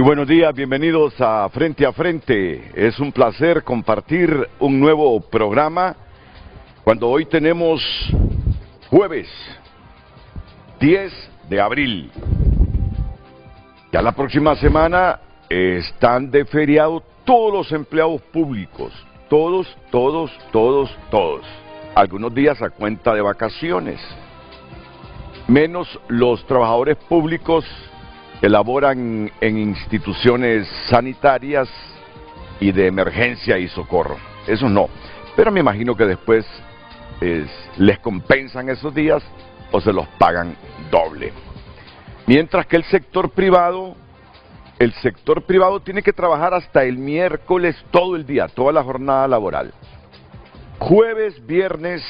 buenos días, bienvenidos a Frente a Frente. Es un placer compartir un nuevo programa cuando hoy tenemos jueves 10 de abril. Ya la próxima semana están de feriado todos los empleados públicos, todos. Algunos días a cuenta de vacaciones, menos los trabajadores públicos que laboran en instituciones sanitarias y de emergencia y socorro. Eso no, pero me imagino que después les compensan esos días o se los pagan doble. Mientras que el sector privado tiene que trabajar hasta el miércoles todo el día, toda la jornada laboral. Jueves, viernes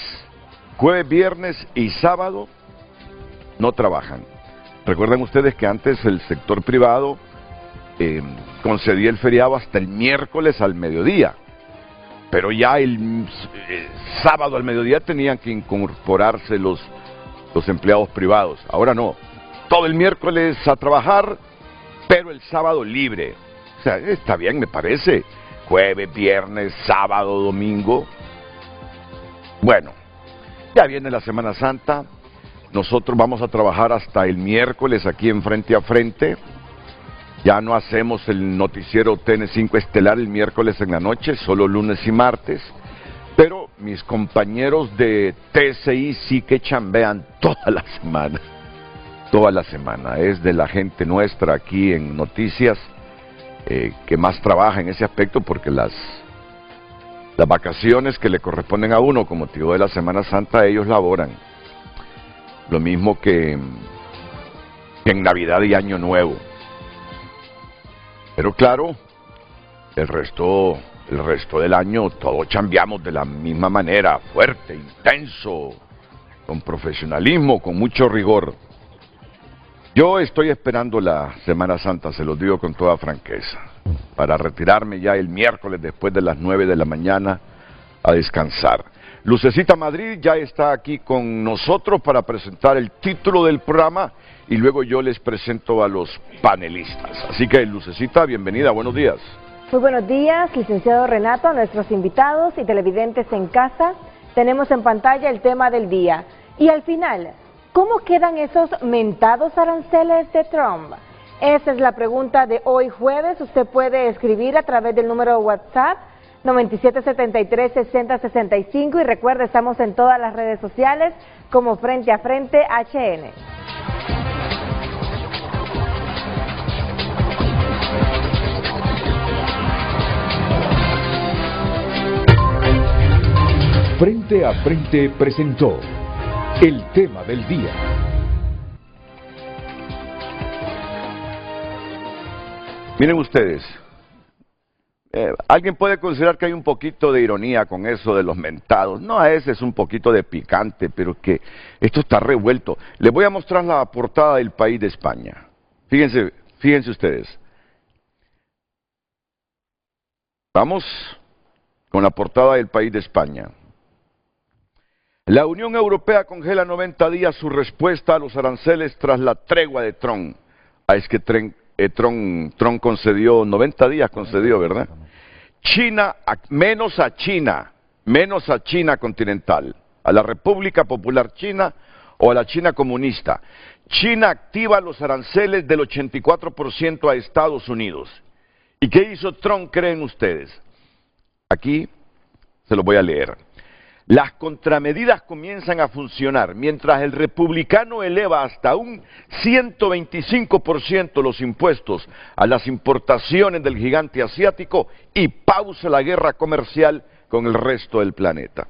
y sábado no trabajan. Recuerden ustedes que antes el sector privado concedía el feriado hasta el miércoles al mediodía, pero ya el sábado al mediodía tenían que incorporarse los empleados privados. Ahora no, todo el miércoles a trabajar, pero el sábado libre. O sea, está bien, me parece. Jueves, viernes, sábado, domingo. Bueno, ya viene la Semana Santa. Nosotros vamos a trabajar hasta el miércoles aquí en Frente a Frente. Ya no hacemos el noticiero TN5 estelar el miércoles en la noche, solo lunes y martes. Pero mis compañeros de TCI sí que chambean toda la semana. Toda la semana. Es de la gente nuestra aquí en Noticias que más trabaja en ese aspecto, porque las vacaciones que le corresponden a uno con motivo de la Semana Santa, ellos laboran. Lo mismo que en Navidad y Año Nuevo. Pero claro, el resto del año todos chambeamos de la misma manera, fuerte, intenso, con profesionalismo, con mucho rigor. Yo estoy esperando la Semana Santa, se los digo con toda franqueza, para retirarme ya el miércoles después de las 9 de la mañana a descansar. Lucecita Madrid ya está aquí con nosotros para presentar el título del programa y luego yo les presento a los panelistas. Así que, Lucecita, bienvenida, buenos días. Muy buenos días, licenciado Renato, a nuestros invitados y televidentes en casa. Tenemos en pantalla el tema del día. Y al final, ¿cómo quedan esos mentados aranceles de Trump? Esa es la pregunta de hoy jueves. Usted puede escribir a través del número de WhatsApp 9773-6065 y recuerde, estamos en todas las redes sociales como Frente a Frente HN. Frente a Frente presentó el tema del día. Miren ustedes. Alguien puede considerar que hay un poquito de ironía con eso de los mentados. No, a ese es un poquito de picante, pero que esto está revuelto. Les voy a mostrar la portada del País de España. Fíjense ustedes. Vamos con la portada del País de España. La Unión Europea congela 90 días su respuesta a los aranceles tras la tregua de Trump. Es que Trump concedió 90 días, ¿verdad? China, menos a China continental, a la República Popular China o a la China comunista. China activa los aranceles del 84% a Estados Unidos. ¿Y qué hizo Trump, creen ustedes? Aquí se lo voy a leer. Las contramedidas comienzan a funcionar mientras el republicano eleva hasta un 125% los impuestos a las importaciones del gigante asiático y pausa la guerra comercial con el resto del planeta.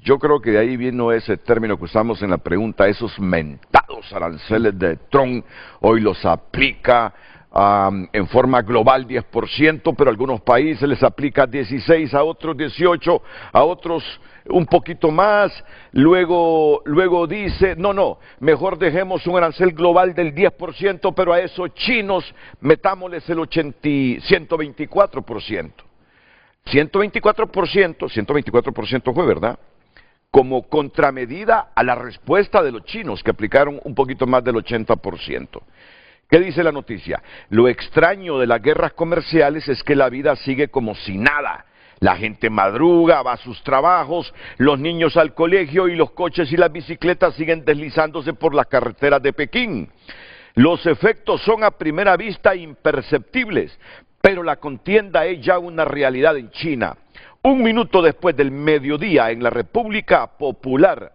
Yo creo que de ahí vino ese término que usamos en la pregunta, esos mentados aranceles de Trump. Hoy los aplica en forma global 10%, pero a algunos países les aplica 16%, a otros 18%, a otros un poquito más. Luego dice, no, mejor dejemos un arancel global del 10%, pero a esos chinos metámosles el 124%. 124% fue, ¿verdad? Como contramedida a la respuesta de los chinos, que aplicaron un poquito más del 80%. ¿Qué dice la noticia? Lo extraño de las guerras comerciales es que la vida sigue como si nada. La gente madruga, va a sus trabajos, los niños al colegio y los coches y las bicicletas siguen deslizándose por las carreteras de Pekín. Los efectos son a primera vista imperceptibles, pero la contienda es ya una realidad en China. Un minuto después del mediodía en la República Popular,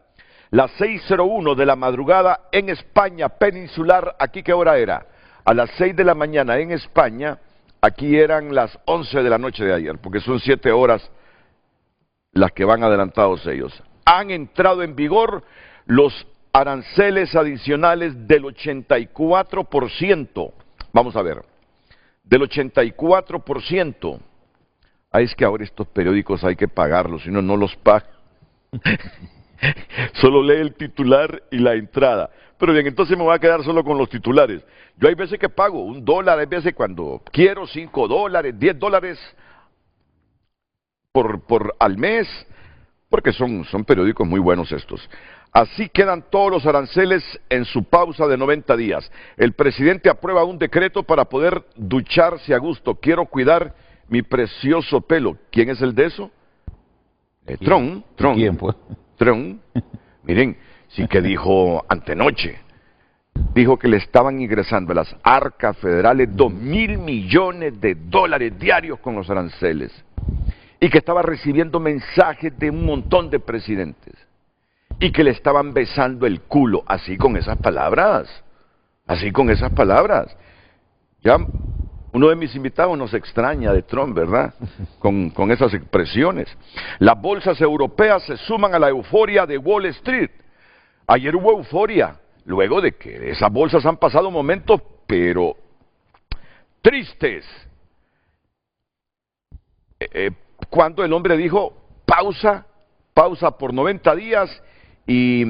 las 6:01 de la madrugada en España peninsular, ¿aquí qué hora era? A las 6 de la mañana en España, aquí eran las 11 de la noche de ayer, porque son 7 horas las que van adelantados ellos. Han entrado en vigor los aranceles adicionales del 84%. Vamos a ver, del 84%. Ah, es que ahora estos periódicos hay que pagarlos, si no, no los pagan. Solo lee el titular y la entrada. Pero bien, entonces me voy a quedar solo con los titulares. Yo hay veces que pago $1, hay veces cuando quiero $5, $10 por al mes, porque son periódicos muy buenos estos. Así quedan todos los aranceles en su pausa de 90 días. El presidente aprueba un decreto para poder ducharse a gusto. Quiero cuidar mi precioso pelo. ¿Quién es el de eso? Trump. ¿Quién fue? Trump. Miren, sí que dijo antenoche. Dijo que le estaban ingresando a las arcas federales $2.000 millones diarios con los aranceles. Y que estaba recibiendo mensajes de un montón de presidentes. Y que le estaban besando el culo, así con esas palabras. Así con esas palabras. Ya uno de mis invitados nos extraña de Trump, ¿verdad? Con esas expresiones. Las bolsas europeas se suman a la euforia de Wall Street. Ayer hubo euforia, luego de que esas bolsas han pasado momentos, pero tristes. Cuando el hombre dijo, pausa por 90 días y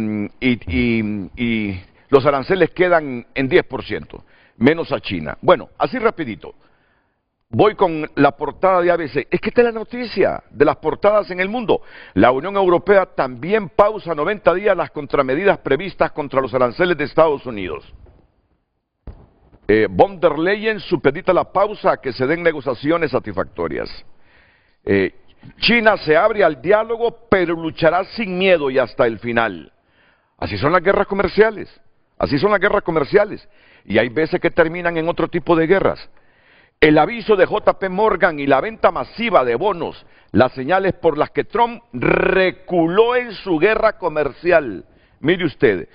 los aranceles quedan en 10%. Menos a China. Bueno, así rapidito. Voy con la portada de ABC. Es que esta es la noticia de las portadas en el mundo. La Unión Europea también pausa 90 días las contramedidas previstas contra los aranceles de Estados Unidos. Von der Leyen supedita la pausa a que se den negociaciones satisfactorias. China se abre al diálogo, pero luchará sin miedo y hasta el final. Así son las guerras comerciales. Así son las guerras comerciales. Y hay veces que terminan en otro tipo de guerras. El aviso de JP Morgan y la venta masiva de bonos, las señales por las que Trump reculó en su guerra comercial. Mire usted,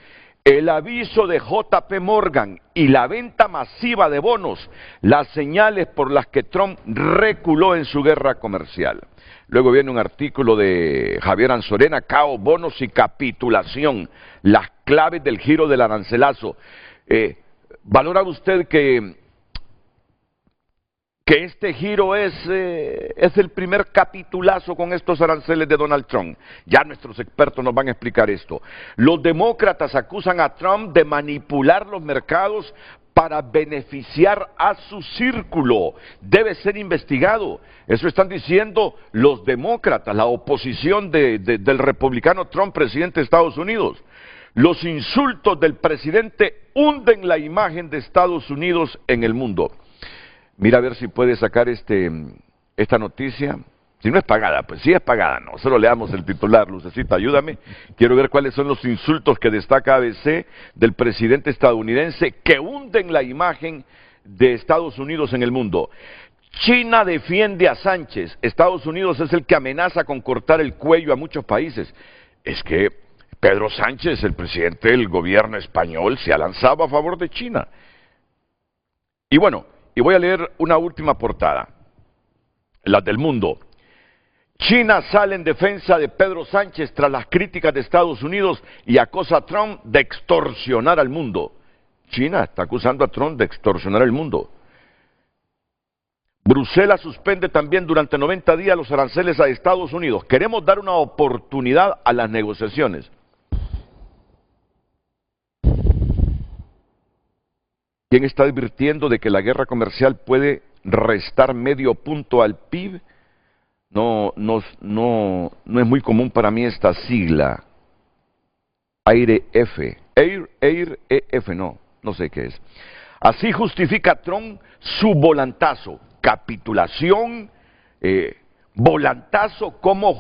el aviso de JP Morgan y la venta masiva de bonos, las señales por las que Trump reculó en su guerra comercial. Luego viene un artículo de Javier Anzorena, caos, bonos y capitulación, las claves del giro del arancelazo. ¿Valora usted que este giro es el primer capitulazo con estos aranceles de Donald Trump? Ya nuestros expertos nos van a explicar esto. Los demócratas acusan a Trump de manipular los mercados para beneficiar a su círculo. Debe ser investigado. Eso están diciendo los demócratas, la oposición del republicano Trump, presidente de Estados Unidos. Los insultos del presidente hunden la imagen de Estados Unidos en el mundo. Mira a ver si puede sacar esta noticia. Si no es pagada, pues sí es pagada, no. Solo leamos el titular, Lucecita, ayúdame. Quiero ver cuáles son los insultos que destaca ABC del presidente estadounidense que hunden la imagen de Estados Unidos en el mundo. China defiende a Sánchez. Estados Unidos es el que amenaza con cortar el cuello a muchos países. Es que Pedro Sánchez, el presidente del gobierno español, se ha lanzado a favor de China. Y bueno, y voy a leer una última portada, la del Mundo. China sale en defensa de Pedro Sánchez tras las críticas de Estados Unidos y acusa a Trump de extorsionar al mundo. China está acusando a Trump de extorsionar al mundo. Bruselas suspende también durante 90 días los aranceles a Estados Unidos. Queremos dar una oportunidad a las negociaciones. ¿Quién está advirtiendo de que la guerra comercial puede restar medio punto al PIB? No es muy común para mí esta sigla. AIREF, no sé qué es. Así justifica Trump su volantazo, capitulación, volantazo. ¿Cómo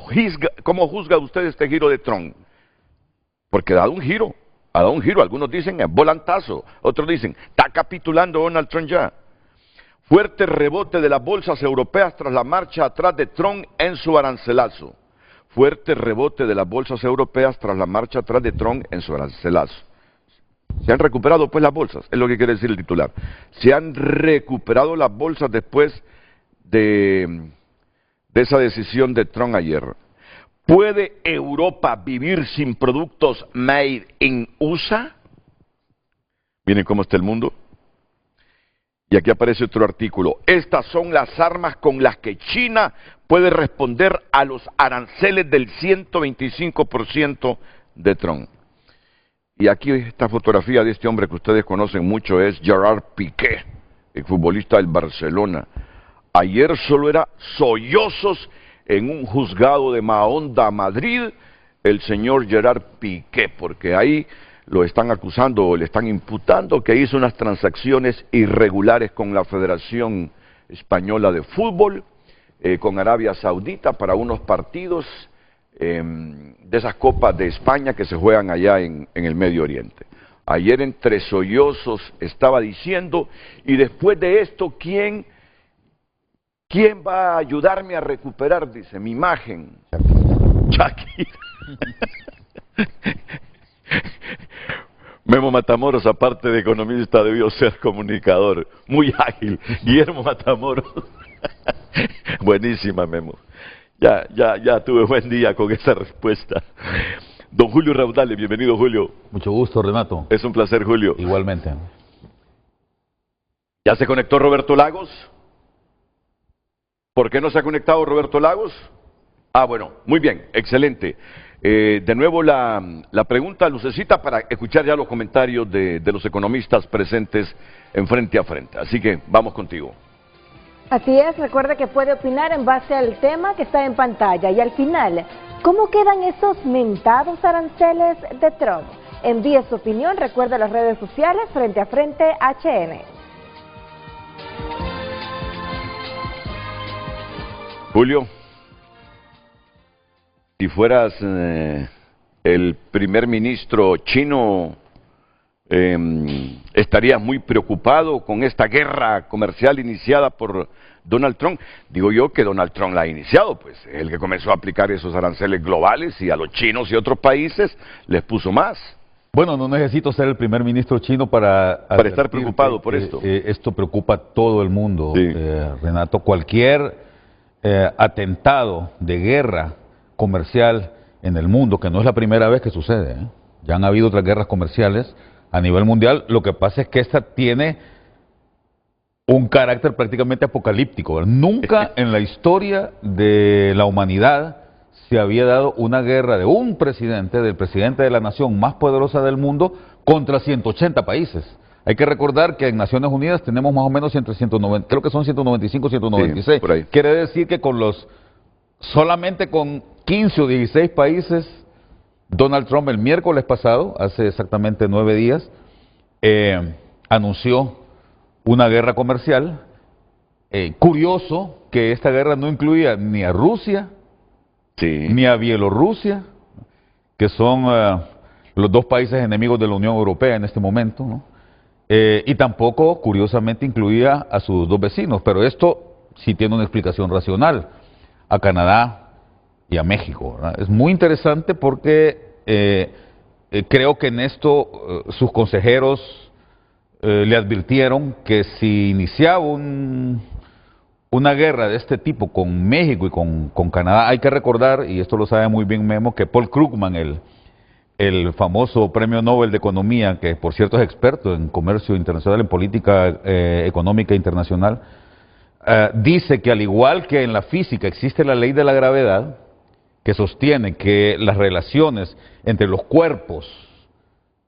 juzga usted este giro de Trump? Porque ha dado un giro, Algunos dicen volantazo, otros dicen, está capitulando Donald Trump ya. Fuerte rebote de las bolsas europeas tras la marcha atrás de Trump en su arancelazo. Fuerte rebote de las bolsas europeas tras la marcha atrás de Trump en su arancelazo. Se han recuperado pues las bolsas, es lo que quiere decir el titular. Se han recuperado las bolsas después de esa decisión de Trump ayer. ¿Puede Europa vivir sin productos made in USA? Miren cómo está el mundo. Y aquí aparece otro artículo. Estas son las armas con las que China puede responder a los aranceles del 125% de Trump. Y aquí esta fotografía de este hombre que ustedes conocen mucho es Gerard Piqué, el futbolista del Barcelona. Ayer solo era sollozos en un juzgado de Mahonda, Madrid, el señor Gerard Piqué, porque ahí lo están acusando o le están imputando que hizo unas transacciones irregulares con la Federación Española de Fútbol, con Arabia Saudita para unos partidos de esas copas de España que se juegan allá en el Medio Oriente. Ayer entre sollozos estaba diciendo, y después de esto, ¿quién va a ayudarme a recuperar? Dice, mi imagen. Shakira. Memo Matamoros, aparte de economista, debió ser comunicador. Muy ágil. Guillermo Matamoros. Buenísima, Memo. Ya tuve buen día con esa respuesta. Don Julio Raudales, bienvenido, Julio. Mucho gusto, Renato. Es un placer, Julio. Igualmente. ¿Ya se conectó Roberto Lagos? ¿Por qué no se ha conectado Roberto Lagos? Ah, bueno, muy bien, excelente. De nuevo la pregunta, Lucecita, para escuchar ya los comentarios de los economistas presentes en Frente a Frente. Así que vamos contigo. Así es, recuerde que puede opinar en base al tema que está en pantalla. Y al final, ¿cómo quedan esos mentados aranceles de Trump? Envíe su opinión, recuerde las redes sociales Frente a Frente HN. Julio, si fueras el primer ministro chino, ¿estarías muy preocupado con esta guerra comercial iniciada por Donald Trump? Digo yo que Donald Trump la ha iniciado, pues es el que comenzó a aplicar esos aranceles globales y a los chinos y otros países les puso más. Bueno, no necesito ser el primer ministro chino para estar preocupado por esto. Esto preocupa a todo el mundo, sí. Renato. Cualquier atentado de guerra comercial en el mundo, que no es la primera vez que sucede, ya han habido otras guerras comerciales a nivel mundial. Lo que pasa es que esta tiene un carácter prácticamente apocalíptico. Nunca en la historia de la humanidad se había dado una guerra de un presidente, del presidente de la nación más poderosa del mundo, contra 180 países. Hay que recordar que en Naciones Unidas tenemos más o menos entre 190, creo que son 195, 196. Sí, por ahí. Quiere decir que solamente con 15 o 16 países, Donald Trump el miércoles pasado, hace exactamente 9 días, anunció una guerra comercial. Curioso que esta guerra no incluía ni a Rusia, sí, ni a Bielorrusia, que son los dos países enemigos de la Unión Europea en este momento, ¿no? Y tampoco, curiosamente, incluía a sus dos vecinos, pero esto sí tiene una explicación racional, a Canadá y a México, ¿verdad? Es muy interesante porque creo que en esto sus consejeros le advirtieron que si iniciaba una guerra de este tipo con México y con Canadá, hay que recordar, y esto lo sabe muy bien Memo, que Paul Krugman, el famoso premio Nobel de Economía, que por cierto es experto en comercio internacional, en política económica internacional, dice que al igual que en la física existe la ley de la gravedad, que sostiene que las relaciones entre los cuerpos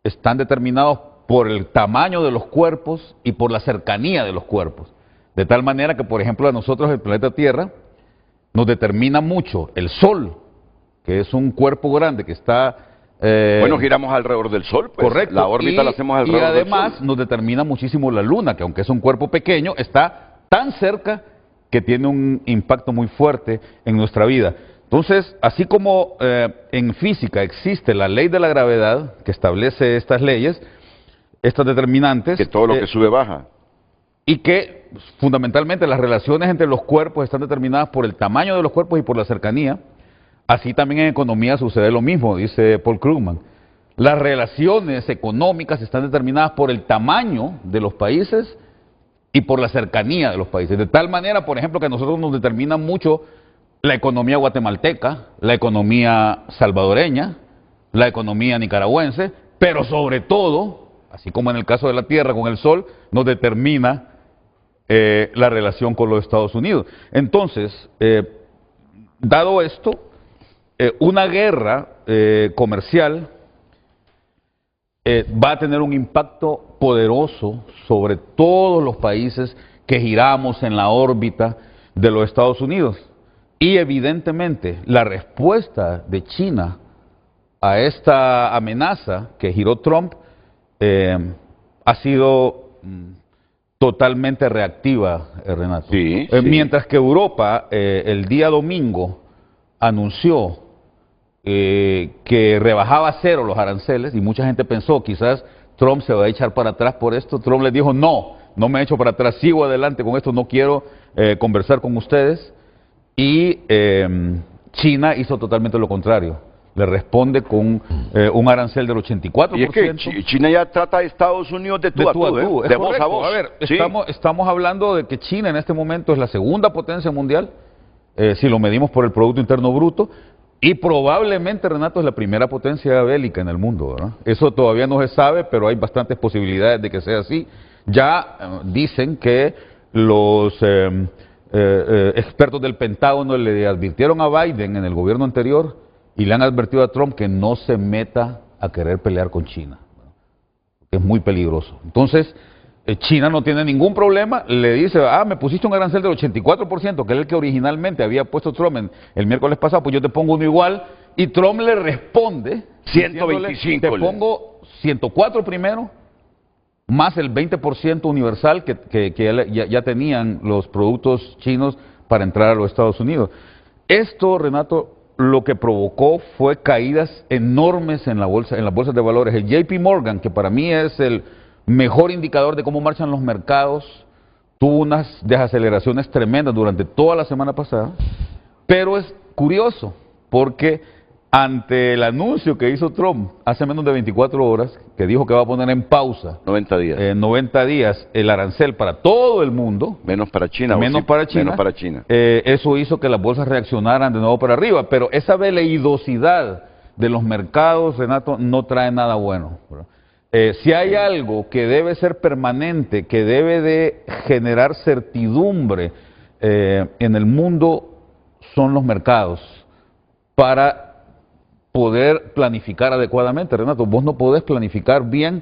están determinados por el tamaño de los cuerpos y por la cercanía de los cuerpos. De tal manera que, por ejemplo, a nosotros el planeta Tierra nos determina mucho el Sol, que es un cuerpo grande que está Bueno, giramos alrededor del Sol, pues. Correcto. La órbita la hacemos alrededor del Sol. Y además nos determina muchísimo la Luna, que aunque es un cuerpo pequeño, está tan cerca que tiene un impacto muy fuerte en nuestra vida. Entonces, así como en física existe la ley de la gravedad, que establece estas leyes, estas determinantes... Que todo lo que sube baja. Y que fundamentalmente las relaciones entre los cuerpos están determinadas por el tamaño de los cuerpos y por la cercanía. Así también en economía sucede lo mismo, dice Paul Krugman. Las relaciones económicas están determinadas por el tamaño de los países y por la cercanía de los países. De tal manera, por ejemplo, que a nosotros nos determina mucho la economía guatemalteca, la economía salvadoreña, la economía nicaragüense, pero sobre todo, así como en el caso de la Tierra con el Sol, nos determina la relación con los Estados Unidos. Entonces, dado esto, una guerra comercial va a tener un impacto poderoso sobre todos los países que giramos en la órbita de los Estados Unidos. Y evidentemente la respuesta de China a esta amenaza que giró Trump ha sido totalmente reactiva, Renato. Sí, Mientras que Europa el día domingo anunció que rebajaba a cero los aranceles, y mucha gente pensó quizás Trump se va a echar para atrás por esto. Trump les dijo, no me echo para atrás, sigo adelante con esto, no quiero conversar con ustedes. Y China hizo totalmente lo contrario, le responde con un arancel del 84%. Y es que China ya trata a Estados Unidos de tú a tú, de voz a voz. A ver, estamos hablando de que China en este momento es la segunda potencia mundial, si lo medimos por el Producto Interno Bruto, y probablemente, Renato, es la primera potencia bélica en el mundo, ¿verdad? Eso todavía no se sabe, pero hay bastantes posibilidades de que sea así. Ya dicen que los expertos del Pentágono le advirtieron a Biden en el gobierno anterior y le han advertido a Trump que no se meta a querer pelear con China, que es muy peligroso. Entonces, China no tiene ningún problema, le dice, me pusiste un arancel del 84%, que es el que originalmente había puesto Trump el miércoles pasado, pues yo te pongo uno igual, y Trump le responde, 125. Te pongo 104 primero, más el 20% universal que ya tenían los productos chinos para entrar a los Estados Unidos. Esto, Renato, lo que provocó fue caídas enormes en las bolsas de valores. El JP Morgan, que para mí es el mejor indicador de cómo marchan los mercados, tuvo unas desaceleraciones tremendas durante toda la semana pasada, pero es curioso porque ante el anuncio que hizo Trump hace menos de 24 horas, que dijo que va a poner en pausa 90 días, 90 días el arancel para todo el mundo, menos para China, eso hizo que las bolsas reaccionaran de nuevo para arriba, pero esa veleidosidad de los mercados, Renato, no trae nada bueno, ¿verdad? Si hay algo que debe ser permanente, que debe de generar certidumbre en el mundo, son los mercados, para poder planificar adecuadamente. Renato, vos no podés planificar bien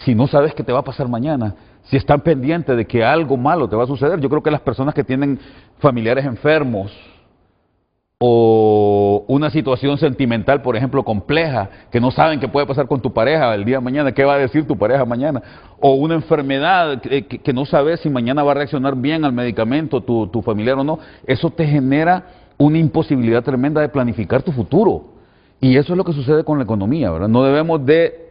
si no sabes qué te va a pasar mañana, si están pendientes de que algo malo te va a suceder. Yo creo que las personas que tienen familiares enfermos, o una situación sentimental, por ejemplo, compleja, que no saben qué puede pasar con tu pareja el día de mañana, qué va a decir tu pareja mañana, o una enfermedad que no sabes si mañana va a reaccionar bien al medicamento tu familiar o no, eso te genera una imposibilidad tremenda de planificar tu futuro. Y eso es lo que sucede con la economía, ¿verdad? No debemos de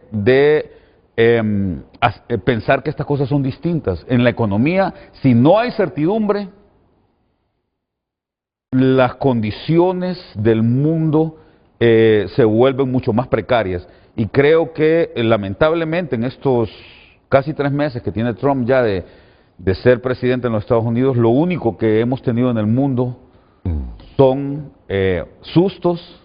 pensar que estas cosas son distintas. En la economía, si no hay certidumbre, las condiciones del mundo se vuelven mucho más precarias. Y creo que lamentablemente en estos casi 3 meses que tiene Trump ya de ser presidente en los Estados Unidos, lo único que hemos tenido en el mundo son sustos,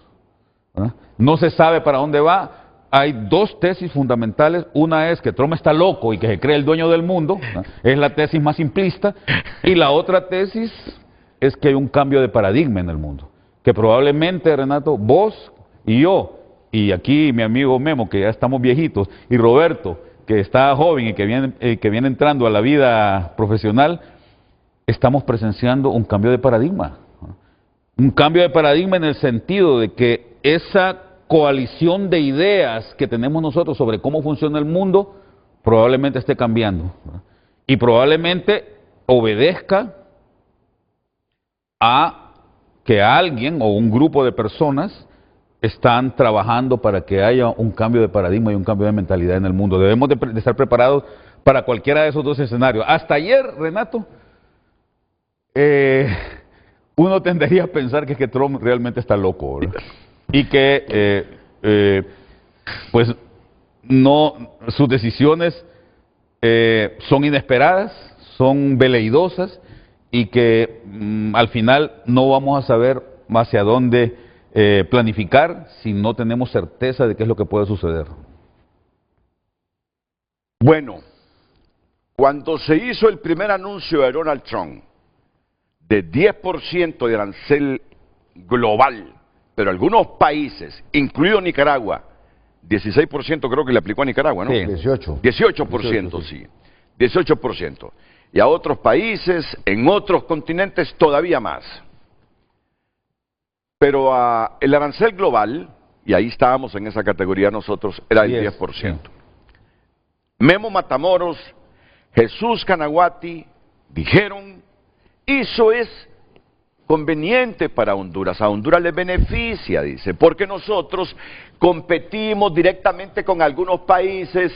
¿verdad? No se sabe para dónde va. Hay 2 tesis fundamentales. Una es que Trump está loco y que se cree el dueño del mundo, ¿verdad? Es la tesis más simplista. Y la otra tesis es que hay un cambio de paradigma en el mundo, que probablemente, Renato, vos y yo, y aquí mi amigo Memo, que ya estamos viejitos, y Roberto, que está joven y que viene entrando a la vida profesional, estamos presenciando un cambio de paradigma. Un cambio de paradigma en el sentido de que esa coalición de ideas que tenemos nosotros sobre cómo funciona el mundo probablemente esté cambiando, ¿verdad? Y probablemente obedezca a que alguien o un grupo de personas están trabajando para que haya un cambio de paradigma y un cambio de mentalidad en el mundo. Debemos de estar preparados para cualquiera de esos dos escenarios. Hasta ayer, Renato, uno tendería a pensar que Trump realmente está loco, ¿verdad? Y que pues no, sus decisiones son inesperadas, son veleidosas y que al final no vamos a saber hacia dónde planificar si no tenemos certeza de qué es lo que puede suceder. Bueno, cuando se hizo el primer anuncio de Donald Trump de 10% de arancel global, pero algunos países, incluido Nicaragua, 16% creo que le aplicó a Nicaragua, ¿no? Sí. 18%, sí. 18%. Y a otros países, en otros continentes, todavía más. Pero el arancel global, y ahí estábamos en esa categoría nosotros, era el 10%. Sí. Memo Matamoros, Jesús Canaguati, dijeron, eso es conveniente para Honduras, a Honduras le beneficia, dice, porque nosotros competimos directamente con algunos países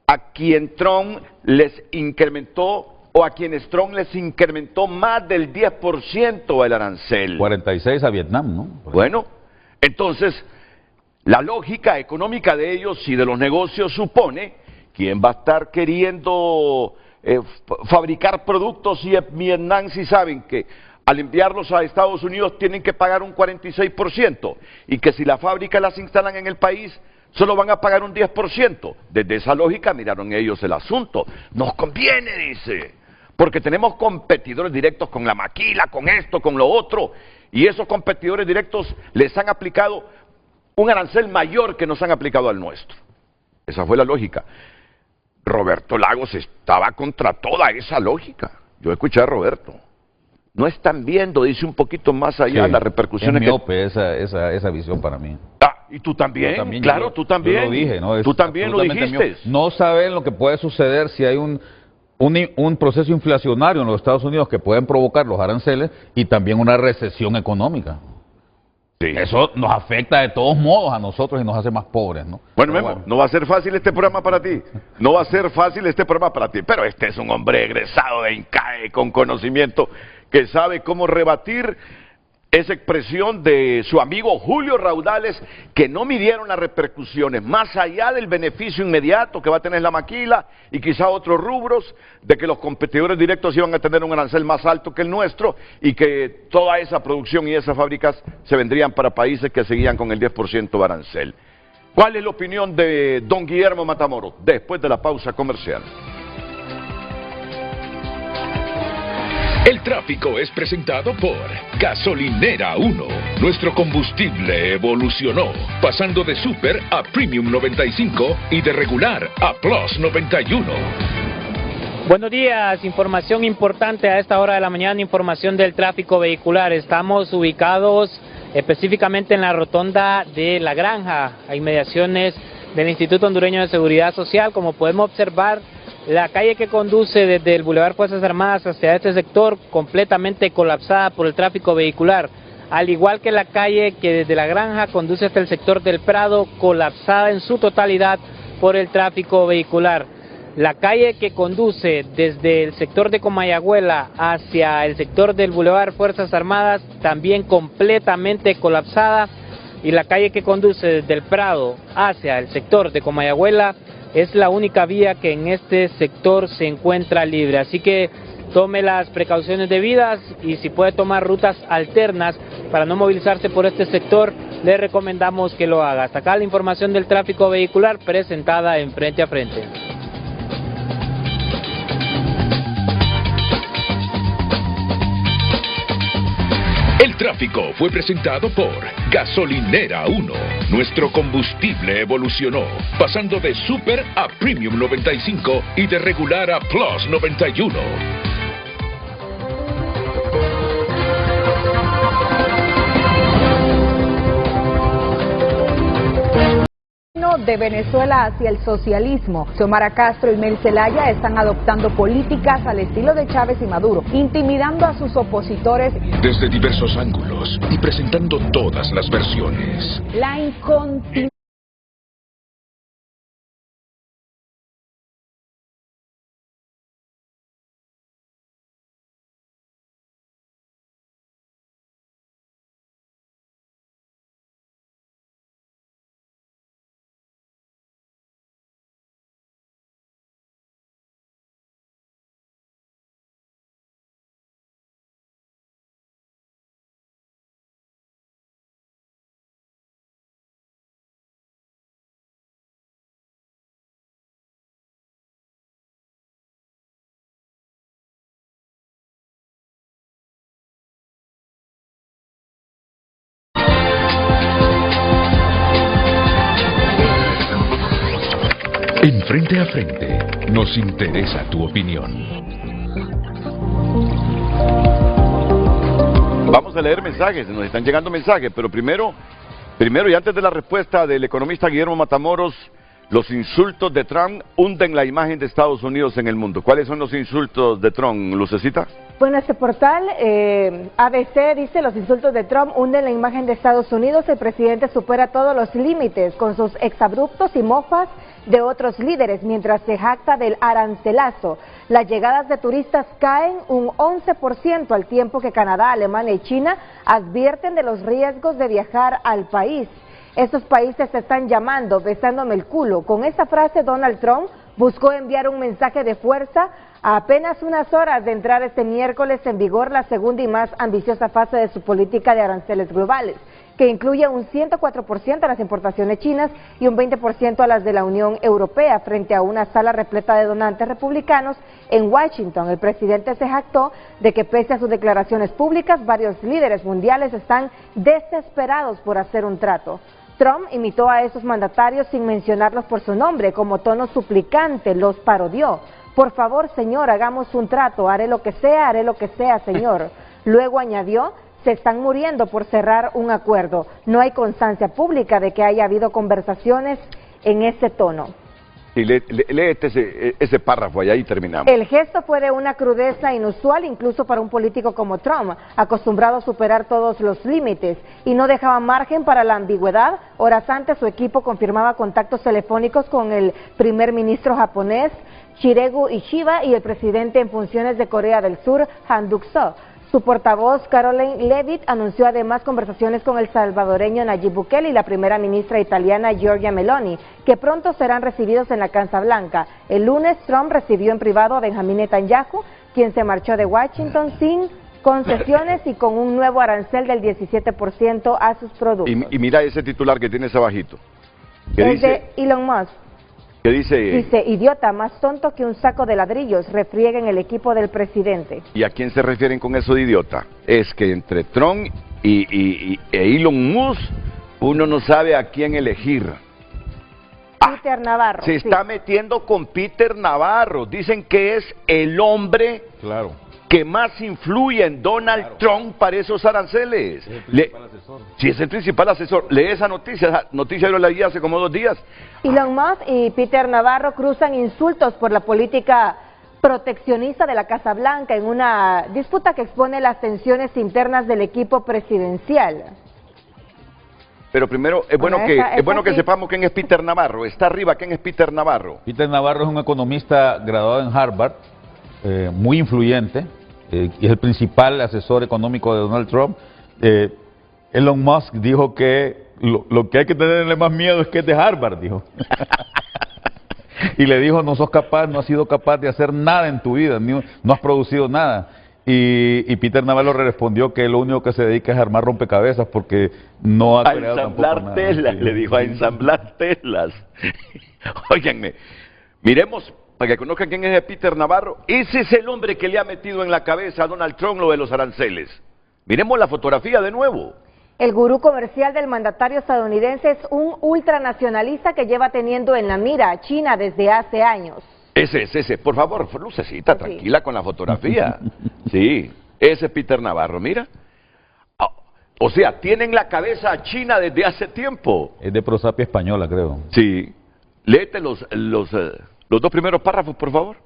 a quien Trump les incrementó, o a quienes Trump les incrementó más del 10% el arancel. 46 a Vietnam, ¿no? Bueno, entonces, la lógica económica de ellos y de los negocios supone, ¿quién va a estar queriendo fabricar productos y en Vietnam si saben que al enviarlos a Estados Unidos tienen que pagar un 46% y que si la fábrica las instalan en el país solo van a pagar un 10%. Desde esa lógica miraron ellos el asunto. Nos conviene, dice, porque tenemos competidores directos con la maquila, con esto, con lo otro, y esos competidores directos les han aplicado un arancel mayor que nos han aplicado al nuestro. Esa fue la lógica. Roberto Lagos estaba contra toda esa lógica. Yo escuché a Roberto. No están viendo, dice un poquito más allá, sí, las repercusiones. Es miope esa visión para mí. Ah, y tú también, claro, tú también. Yo lo dije, ¿no? Tú también lo dijiste. No saben lo que puede suceder si hay un proceso inflacionario en los Estados Unidos que pueden provocar los aranceles y también una recesión económica. Sí. Eso nos afecta de todos modos a nosotros y nos hace más pobres, ¿no? Bueno, Memo, no va a ser fácil este programa para ti. No va a ser fácil este programa para ti. Pero este es un hombre egresado de INCAE con conocimiento que sabe cómo rebatir esa expresión de su amigo Julio Raudales, que no midieron las repercusiones, más allá del beneficio inmediato que va a tener la maquila y quizá otros rubros, de que los competidores directos iban a tener un arancel más alto que el nuestro y que toda esa producción y esas fábricas se vendrían para países que seguían con el 10% de arancel. ¿Cuál es la opinión de don Guillermo Matamoros después de la pausa comercial? El tráfico es presentado por Gasolinera 1. Nuestro combustible evolucionó, pasando de Super a Premium 95 y de regular a Plus 91. Buenos días, información importante a esta hora de la mañana, información del tráfico vehicular. Estamos ubicados específicamente en la rotonda de La Granja, a inmediaciones del Instituto Hondureño de Seguridad Social. Como podemos observar, la calle que conduce desde el Boulevard Fuerzas Armadas hacia este sector completamente colapsada por el tráfico vehicular, al igual que la calle que desde La Granja conduce hasta el sector del Prado, colapsada en su totalidad por el tráfico vehicular. La calle que conduce desde el sector de Comayagüela hacia el sector del Boulevard Fuerzas Armadas también completamente colapsada, y la calle que conduce desde el Prado hacia el sector de Comayagüela es la única vía que en este sector se encuentra libre. Así que tome las precauciones debidas y si puede tomar rutas alternas para no movilizarse por este sector, le recomendamos que lo haga. Hasta acá la información del tráfico vehicular presentada en Frente a Frente. El tráfico fue presentado por Gasolinera 1. Nuestro combustible evolucionó, pasando de Super a Premium 95 y de regular a Plus 91. de Venezuela hacia el socialismo. Xiomara Castro y Mel Zelaya están adoptando políticas al estilo de Chávez y Maduro, intimidando a sus opositores desde diversos ángulos y presentando todas las versiones. La incontinencia. En Frente a Frente, nos interesa tu opinión. Vamos a leer mensajes, nos están llegando mensajes, pero primero y antes de la respuesta del economista Guillermo Matamoros, los insultos de Trump hunden la imagen de Estados Unidos en el mundo. ¿Cuáles son los insultos de Trump, Lucecita? Bueno, este portal, ABC, dice: los insultos de Trump hunden la imagen de Estados Unidos. El presidente supera todos los límites con sus exabruptos y mofas de otros líderes, mientras se jacta del arancelazo. Las llegadas de turistas caen un 11% al tiempo que Canadá, Alemania y China advierten de los riesgos de viajar al país. Estos países se están llamando besándome el culo. Con esta frase, Donald Trump buscó enviar un mensaje de fuerza a apenas unas horas de entrar este miércoles en vigor la segunda y más ambiciosa fase de su política de aranceles globales, que incluye un 104% a las importaciones chinas y un 20% a las de la Unión Europea, frente a una sala repleta de donantes republicanos en Washington. El presidente se jactó de que pese a sus declaraciones públicas, varios líderes mundiales están desesperados por hacer un trato. Trump imitó a esos mandatarios sin mencionarlos por su nombre, como tono suplicante, los parodió. Por favor, señor, hagamos un trato, haré lo que sea, señor. Luego añadió: se están muriendo por cerrar un acuerdo. No hay constancia pública de que haya habido conversaciones en ese tono. Y lee ese párrafo y ahí terminamos. El gesto fue de una crudeza inusual incluso para un político como Trump, acostumbrado a superar todos los límites, y no dejaba margen para la ambigüedad. Horas antes su equipo confirmaba contactos telefónicos con el primer ministro japonés Shiregu Ishiba y el presidente en funciones de Corea del Sur, Han Duck-soo. Su portavoz, Caroline Levitt, anunció además conversaciones con el salvadoreño Nayib Bukele y la primera ministra italiana Giorgia Meloni, que pronto serán recibidos en la Casa Blanca. El lunes, Trump recibió en privado a Benjamin Netanyahu, quien se marchó de Washington sin concesiones y con un nuevo arancel del 17% a sus productos. Y mira ese titular que tienes abajito. Es de Elon Musk. ¿Qué dice? Dice: idiota, más tonto que un saco de ladrillos, refriega en el equipo del presidente. ¿Y a quién se refieren con eso de idiota? Es que entre Trump e Elon Musk, uno no sabe a quién elegir. Peter Navarro. Se está metiendo con Peter Navarro. Dicen que es el hombre que más influye en Donald Trump para esos aranceles. Es el principal asesor. Sí, es el principal asesor. Lee esa noticia yo la leí hace como 2 días. Elon Musk y Peter Navarro cruzan insultos por la política proteccionista de la Casa Blanca en una disputa que expone las tensiones internas del equipo presidencial. Pero primero, es bueno que sepamos quién es Peter Navarro. Está arriba, ¿quién es Peter Navarro? Peter Navarro es un economista graduado en Harvard, muy influyente, y es el principal asesor económico de Donald Trump. Elon Musk dijo que lo que hay que tenerle más miedo es que es de Harvard, dijo. Y le dijo: no sos capaz, no has sido capaz de hacer nada en tu vida, no has producido nada. Y Peter Navarro le respondió que lo único que se dedica es a armar rompecabezas porque no ha creado tampoco nada. A ensamblar telas, le dijo, a ensamblar telas. Óiganme, miremos, para que conozcan quién es Peter Navarro. Ese es el hombre que le ha metido en la cabeza a Donald Trump lo de los aranceles. Miremos la fotografía de nuevo. El gurú comercial del mandatario estadounidense es un ultranacionalista que lleva teniendo en la mira a China desde hace años. Ese. Por favor, Lucecita, sí, tranquila con la fotografía. Sí, ese es Peter Navarro, mira. O sea, tienen la cabeza a China desde hace tiempo. Es de prosapia española, creo. Sí. Léete los 2 primeros párrafos, por favor.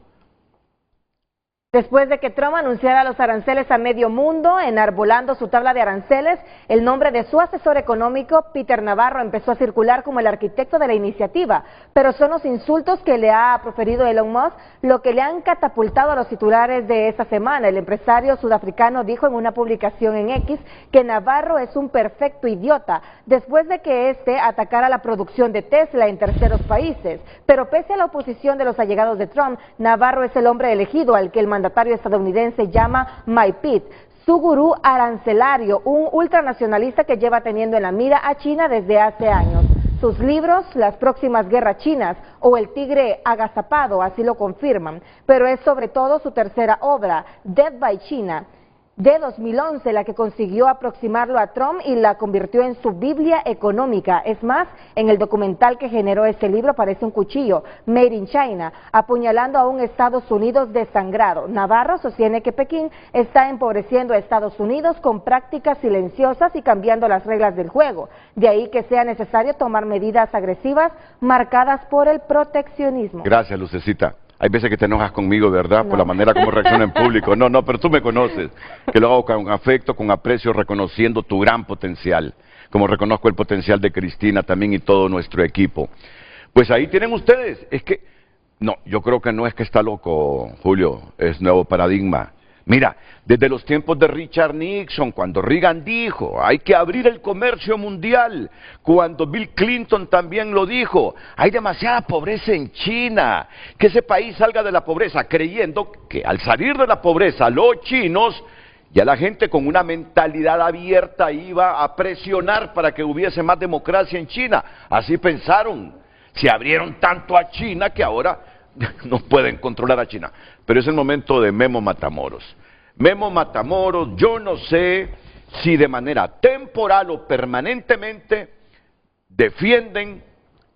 Después de que Trump anunciara los aranceles a medio mundo, enarbolando su tabla de aranceles, el nombre de su asesor económico, Peter Navarro, empezó a circular como el arquitecto de la iniciativa. Pero son los insultos que le ha proferido Elon Musk lo que le han catapultado a los titulares de esta semana. El empresario sudafricano dijo en una publicación en X que Navarro es un perfecto idiota, después de que éste atacara la producción de Tesla en terceros países. Pero pese a la oposición de los allegados de Trump, Navarro es el hombre elegido al que el mandatario estadounidense llama My Pete, su gurú arancelario, un ultranacionalista que lleva teniendo en la mira a China desde hace años. Sus libros, Las próximas guerras chinas o El tigre agazapado, así lo confirman, pero es sobre todo su tercera obra, Dead by China, de 2011, la que consiguió aproximarlo a Trump y la convirtió en su Biblia económica. Es más, en el documental que generó este libro aparece un cuchillo, Made in China, apuñalando a un Estados Unidos desangrado. Navarro sostiene que Pekín está empobreciendo a Estados Unidos con prácticas silenciosas y cambiando las reglas del juego. De ahí que sea necesario tomar medidas agresivas marcadas por el proteccionismo. Gracias, Lucecita. Hay veces que te enojas conmigo, ¿verdad? Por la manera como reacciona en público. No, pero tú me conoces. Que lo hago con afecto, con aprecio, reconociendo tu gran potencial. Como reconozco el potencial de Cristina también y todo nuestro equipo. Pues ahí tienen ustedes. Es que, no, yo creo que no es que está loco, Julio. Es nuevo paradigma. Mira, desde los tiempos de Richard Nixon, cuando Reagan dijo, hay que abrir el comercio mundial, cuando Bill Clinton también lo dijo, hay demasiada pobreza en China, que ese país salga de la pobreza, creyendo que al salir de la pobreza los chinos, ya la gente con una mentalidad abierta iba a presionar para que hubiese más democracia en China. Así pensaron, se abrieron tanto a China que ahora no pueden controlar a China. Pero es el momento de Memo Matamoros. Memo Matamoros, yo no sé si de manera temporal o permanentemente defienden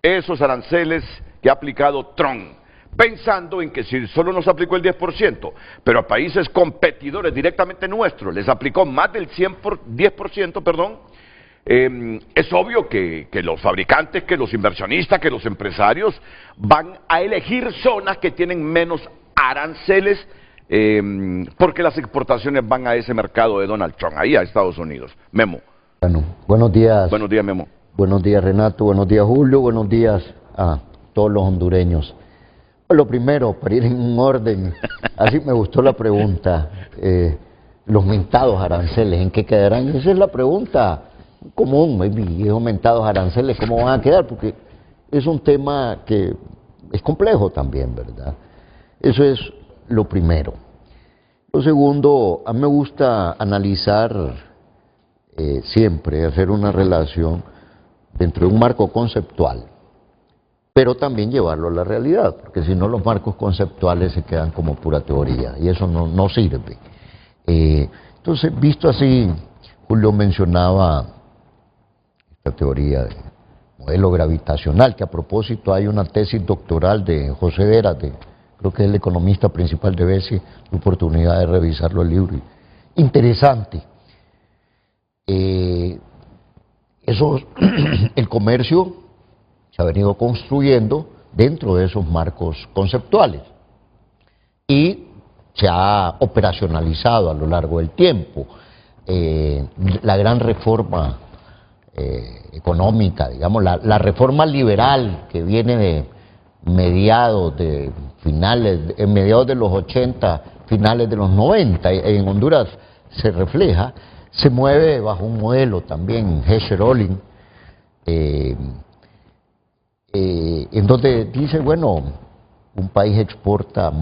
esos aranceles que ha aplicado Trump, pensando en que si solo nos aplicó el 10%, pero a países competidores directamente nuestros les aplicó más del 10%, perdón, es obvio que los fabricantes, que los inversionistas, que los empresarios van a elegir zonas que tienen menos aranceles porque las exportaciones van a ese mercado de Donald Trump, ahí a Estados Unidos. Memo. Bueno, buenos días. Buenos días, Memo. Buenos días, Renato. Buenos días, Julio. Buenos días a todos los hondureños. Lo primero, para ir en un orden, así me gustó la pregunta, los mentados aranceles, ¿en qué quedarán? Esa es la pregunta común, los aumentados aranceles, ¿cómo van a quedar? Porque es un tema que es complejo también, ¿verdad? Eso es lo primero. Lo segundo, a mí me gusta analizar siempre, hacer una relación dentro de un marco conceptual, pero también llevarlo a la realidad, porque si no los marcos conceptuales se quedan como pura teoría y eso no sirve. Entonces, visto así, Julio mencionaba esta teoría de modelo gravitacional, que a propósito hay una tesis doctoral de José Vera, creo que es el economista principal de BESI, la oportunidad de revisarlo el libro. Interesante. El comercio se ha venido construyendo dentro de esos marcos conceptuales y se ha operacionalizado a lo largo del tiempo. La gran reforma económica, digamos, la reforma liberal que viene de mediados de los 80, finales de los 90, en Honduras se refleja, se mueve bajo un modelo también, Heschel-Ohlin, en donde dice, bueno, un país exporta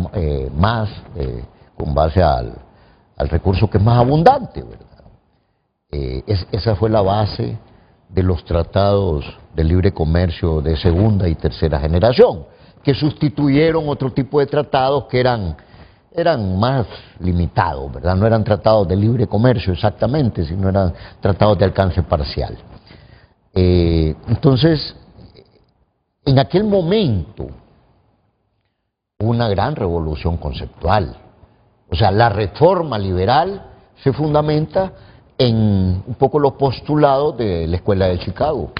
más con base al recurso que es más abundante, ¿verdad? Esa fue la base de los tratados de libre comercio de segunda y tercera generación, que sustituyeron otro tipo de tratados que eran más limitados, ¿verdad? No eran tratados de libre comercio exactamente, sino eran tratados de alcance parcial. Entonces, en aquel momento, hubo una gran revolución conceptual. O sea, la reforma liberal se fundamenta en un poco los postulados de la Escuela de Chicago.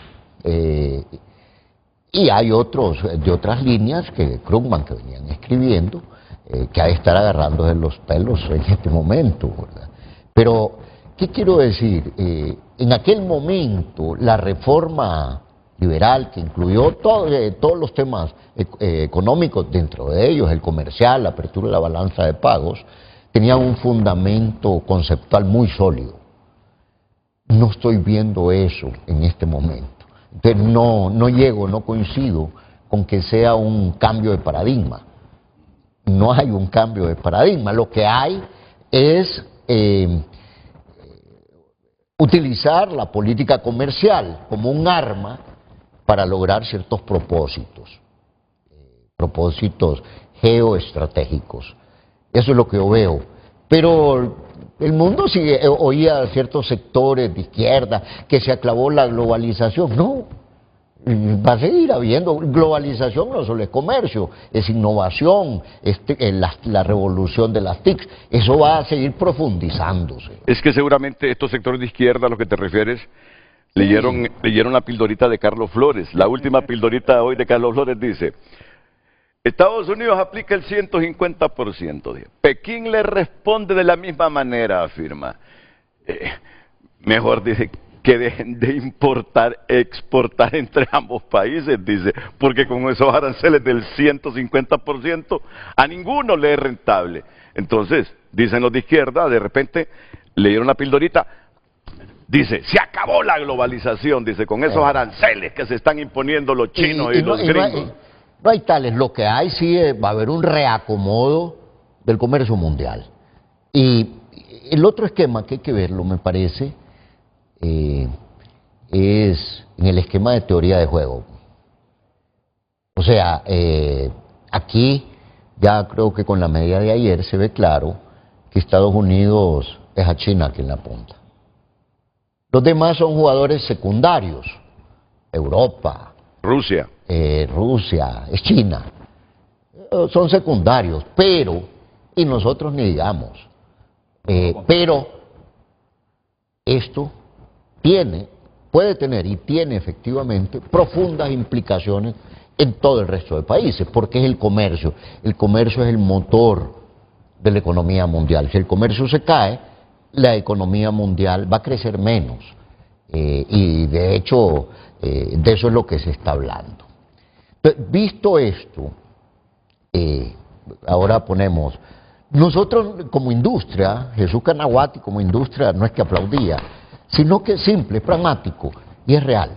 Y hay otros de otras líneas que Krugman que venían escribiendo, que hay que estar agarrando de los pelos en este momento, ¿verdad? Pero, ¿qué quiero decir? En aquel momento, la reforma liberal que incluyó todos los temas económicos, dentro de ellos el comercial, la apertura de la balanza de pagos, tenía un fundamento conceptual muy sólido. No estoy viendo eso en este momento. Entonces no coincido con que sea un cambio de paradigma. No hay un cambio de paradigma. Lo que hay es utilizar la política comercial como un arma para lograr ciertos propósitos, propósitos geoestratégicos. Eso es lo que yo veo. Pero el mundo sigue, oía ciertos sectores de izquierda que se acabó la globalización. No, va a seguir habiendo globalización, no solo es comercio, es innovación, la revolución de las TICs, eso va a seguir profundizándose. Es que seguramente estos sectores de izquierda a los que te refieres leyeron la pildorita de Carlos Flores. La última pildorita hoy de Carlos Flores dice: Estados Unidos aplica el 150%. Pekín le responde de la misma manera, afirma. Mejor dice que dejen de importar, exportar entre ambos países, dice, porque con esos aranceles del 150% a ninguno le es rentable. Entonces, dicen los de izquierda, de repente leyeron la pildorita, dice, se acabó la globalización, dice, con esos aranceles que se están imponiendo los chinos y los gringos. No hay tales, lo que hay sí va a haber un reacomodo del comercio mundial. Y el otro esquema que hay que verlo, me parece, es en el esquema de teoría de juego. O sea, aquí ya creo que con la medida de ayer se ve claro que Estados Unidos es a China quien la apunta. Los demás son jugadores secundarios, Europa, Rusia, es China, son secundarios, pero, y nosotros ni digamos, pero esto puede tener y tiene efectivamente profundas implicaciones en todo el resto de países, porque es el comercio es el motor de la economía mundial. Si el comercio se cae, la economía mundial va a crecer menos, y de hecho de eso es lo que se está hablando. Visto esto, ahora ponemos, nosotros como industria, Jesús Canaguati como industria no es que aplaudía, sino que es simple, es pragmático y es real.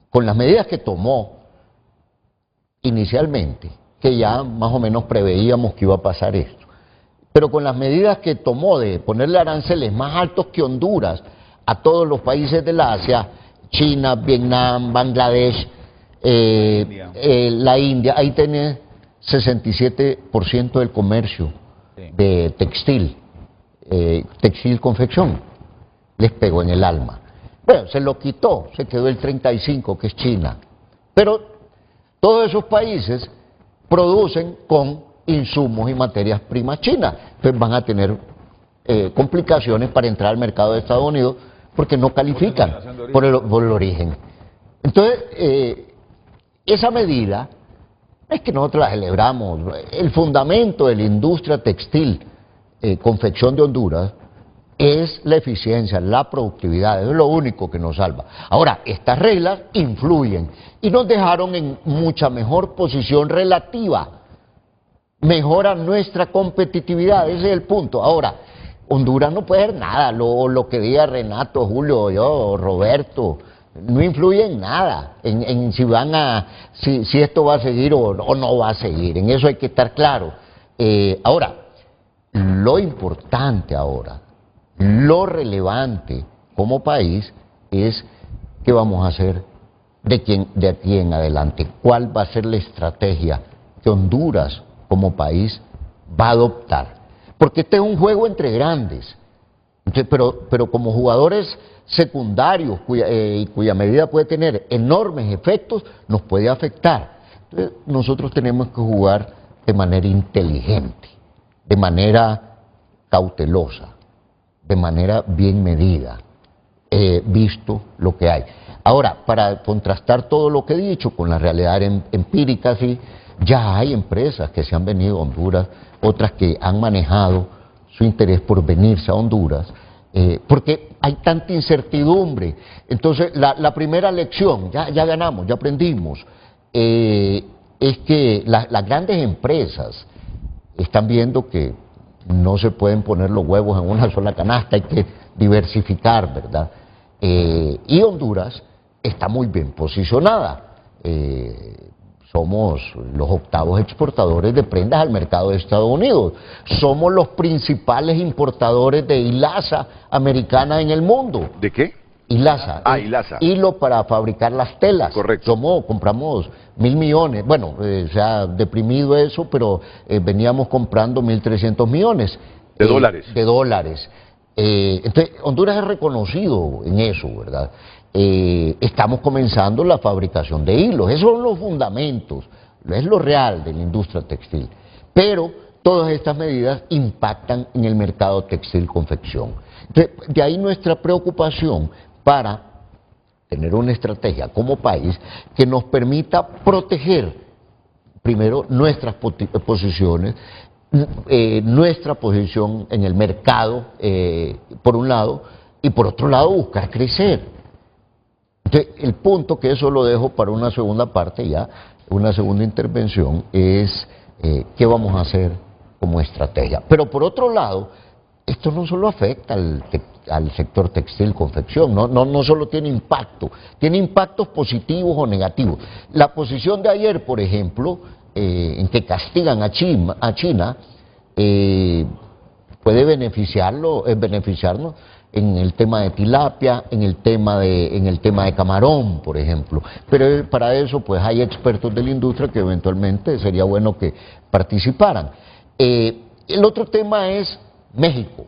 Con las medidas que tomó inicialmente, que ya más o menos preveíamos que iba a pasar esto, pero con las medidas que tomó de ponerle aranceles más altos que Honduras a todos los países del Asia, China, Vietnam, Bangladesh, la India, ahí tenés 67% del comercio de textil, confección, les pegó en el alma. Bueno, se lo quitó, se quedó el 35%, que es China. Pero todos esos países producen con insumos y materias primas chinas, entonces van a tener complicaciones para entrar al mercado de Estados Unidos porque no califican por el origen. Entonces, esa medida es que nosotros la celebramos. El fundamento de la industria textil, confección de Honduras, es la eficiencia, la productividad, es lo único que nos salva. Ahora, estas reglas influyen y nos dejaron en mucha mejor posición relativa, mejoran nuestra competitividad, ese es el punto. Ahora, Honduras no puede hacer nada, lo que diga Renato, Julio, yo, Roberto, no influye en nada, en si esto va a seguir o no va a seguir, en eso hay que estar claro. Ahora, lo importante ahora, lo relevante como país es qué vamos a hacer de aquí en adelante, cuál va a ser la estrategia que Honduras como país va a adoptar. Porque este es un juego entre grandes, entonces, pero como jugadores secundarios cuya medida puede tener enormes efectos, nos puede afectar. Entonces, nosotros tenemos que jugar de manera inteligente, de manera cautelosa, de manera bien medida, visto lo que hay. Ahora, para contrastar todo lo que he dicho con la realidad empírica, sí, ya hay empresas que se han venido a Honduras, otras que han manejado su interés por venirse a Honduras, porque hay tanta incertidumbre. Entonces, la primera lección, ya ganamos, ya aprendimos, es que las grandes empresas están viendo que no se pueden poner los huevos en una sola canasta, hay que diversificar, ¿verdad? Y Honduras está muy bien posicionada. Somos los octavos exportadores de prendas al mercado de Estados Unidos. Somos los principales importadores de hilaza americana en el mundo. ¿De qué? Hilaza. Hilaza. Hilo para fabricar las telas. Correcto. Compramos 1.000 millones. Bueno, se ha deprimido eso, pero veníamos comprando 1.300 millones. ¿De dólares? De dólares. Entonces, Honduras es reconocido en eso, ¿verdad? Estamos comenzando la fabricación de hilos. Esos son los fundamentos, es lo real de la industria textil. Pero todas estas medidas impactan en el mercado textil-confección. Entonces, de ahí nuestra preocupación para tener una estrategia como país que nos permita proteger, primero, nuestras posiciones, nuestra posición en el mercado, por un lado, y por otro lado, buscar crecer. Entonces, el punto, que eso lo dejo para una segunda parte ya, una segunda intervención, es qué vamos a hacer como estrategia. Pero por otro lado, esto no solo afecta al sector textil, confección, no solo tiene impactos positivos o negativos. La posición de ayer, por ejemplo, en que castigan a China, puede beneficiarnos en el tema de tilapia, en el tema de camarón, por ejemplo. Pero para eso pues hay expertos de la industria que eventualmente sería bueno que participaran. El otro tema es México.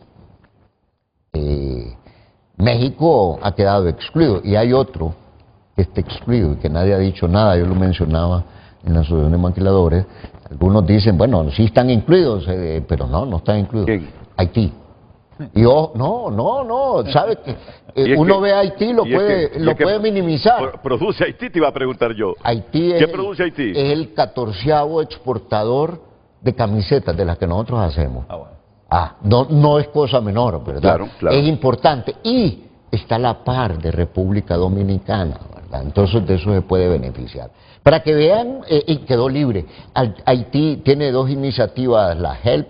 México ha quedado excluido, y hay otro que está excluido y que nadie ha dicho nada. Yo lo mencionaba en la asociación de maquiladores. Algunos dicen, bueno, sí están incluidos, pero no están incluidos. ¿Quién? Haití. Y ¿sabe que uno ve a Haití, lo puede minimizar? ¿Produce Haití? Te iba a preguntar yo. ¿Qué produce Haití? Es el 14º exportador de camisetas de las que nosotros hacemos. No es cosa menor, ¿verdad? Claro. Es importante. Y está a la par de República Dominicana, ¿verdad? Entonces de eso se puede beneficiar. Para que vean, y quedó libre. Haití tiene dos iniciativas, la HELP,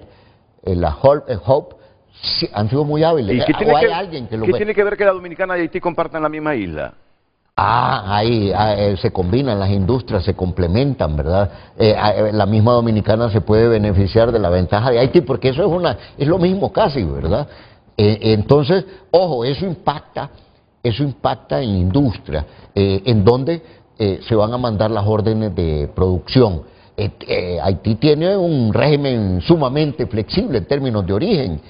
la HOPE, sí, han sido muy hábiles. ¿Y qué ¿Qué tiene que ver que la Dominicana y Haití compartan la misma isla? Ahí se combinan las industrias, se complementan, ¿verdad? La misma Dominicana se puede beneficiar de la ventaja de Haití, porque eso es lo mismo casi, ¿verdad? Entonces, ojo, eso impacta en industria, en donde se van a mandar las órdenes de producción. Haití tiene un régimen sumamente flexible en términos de origen.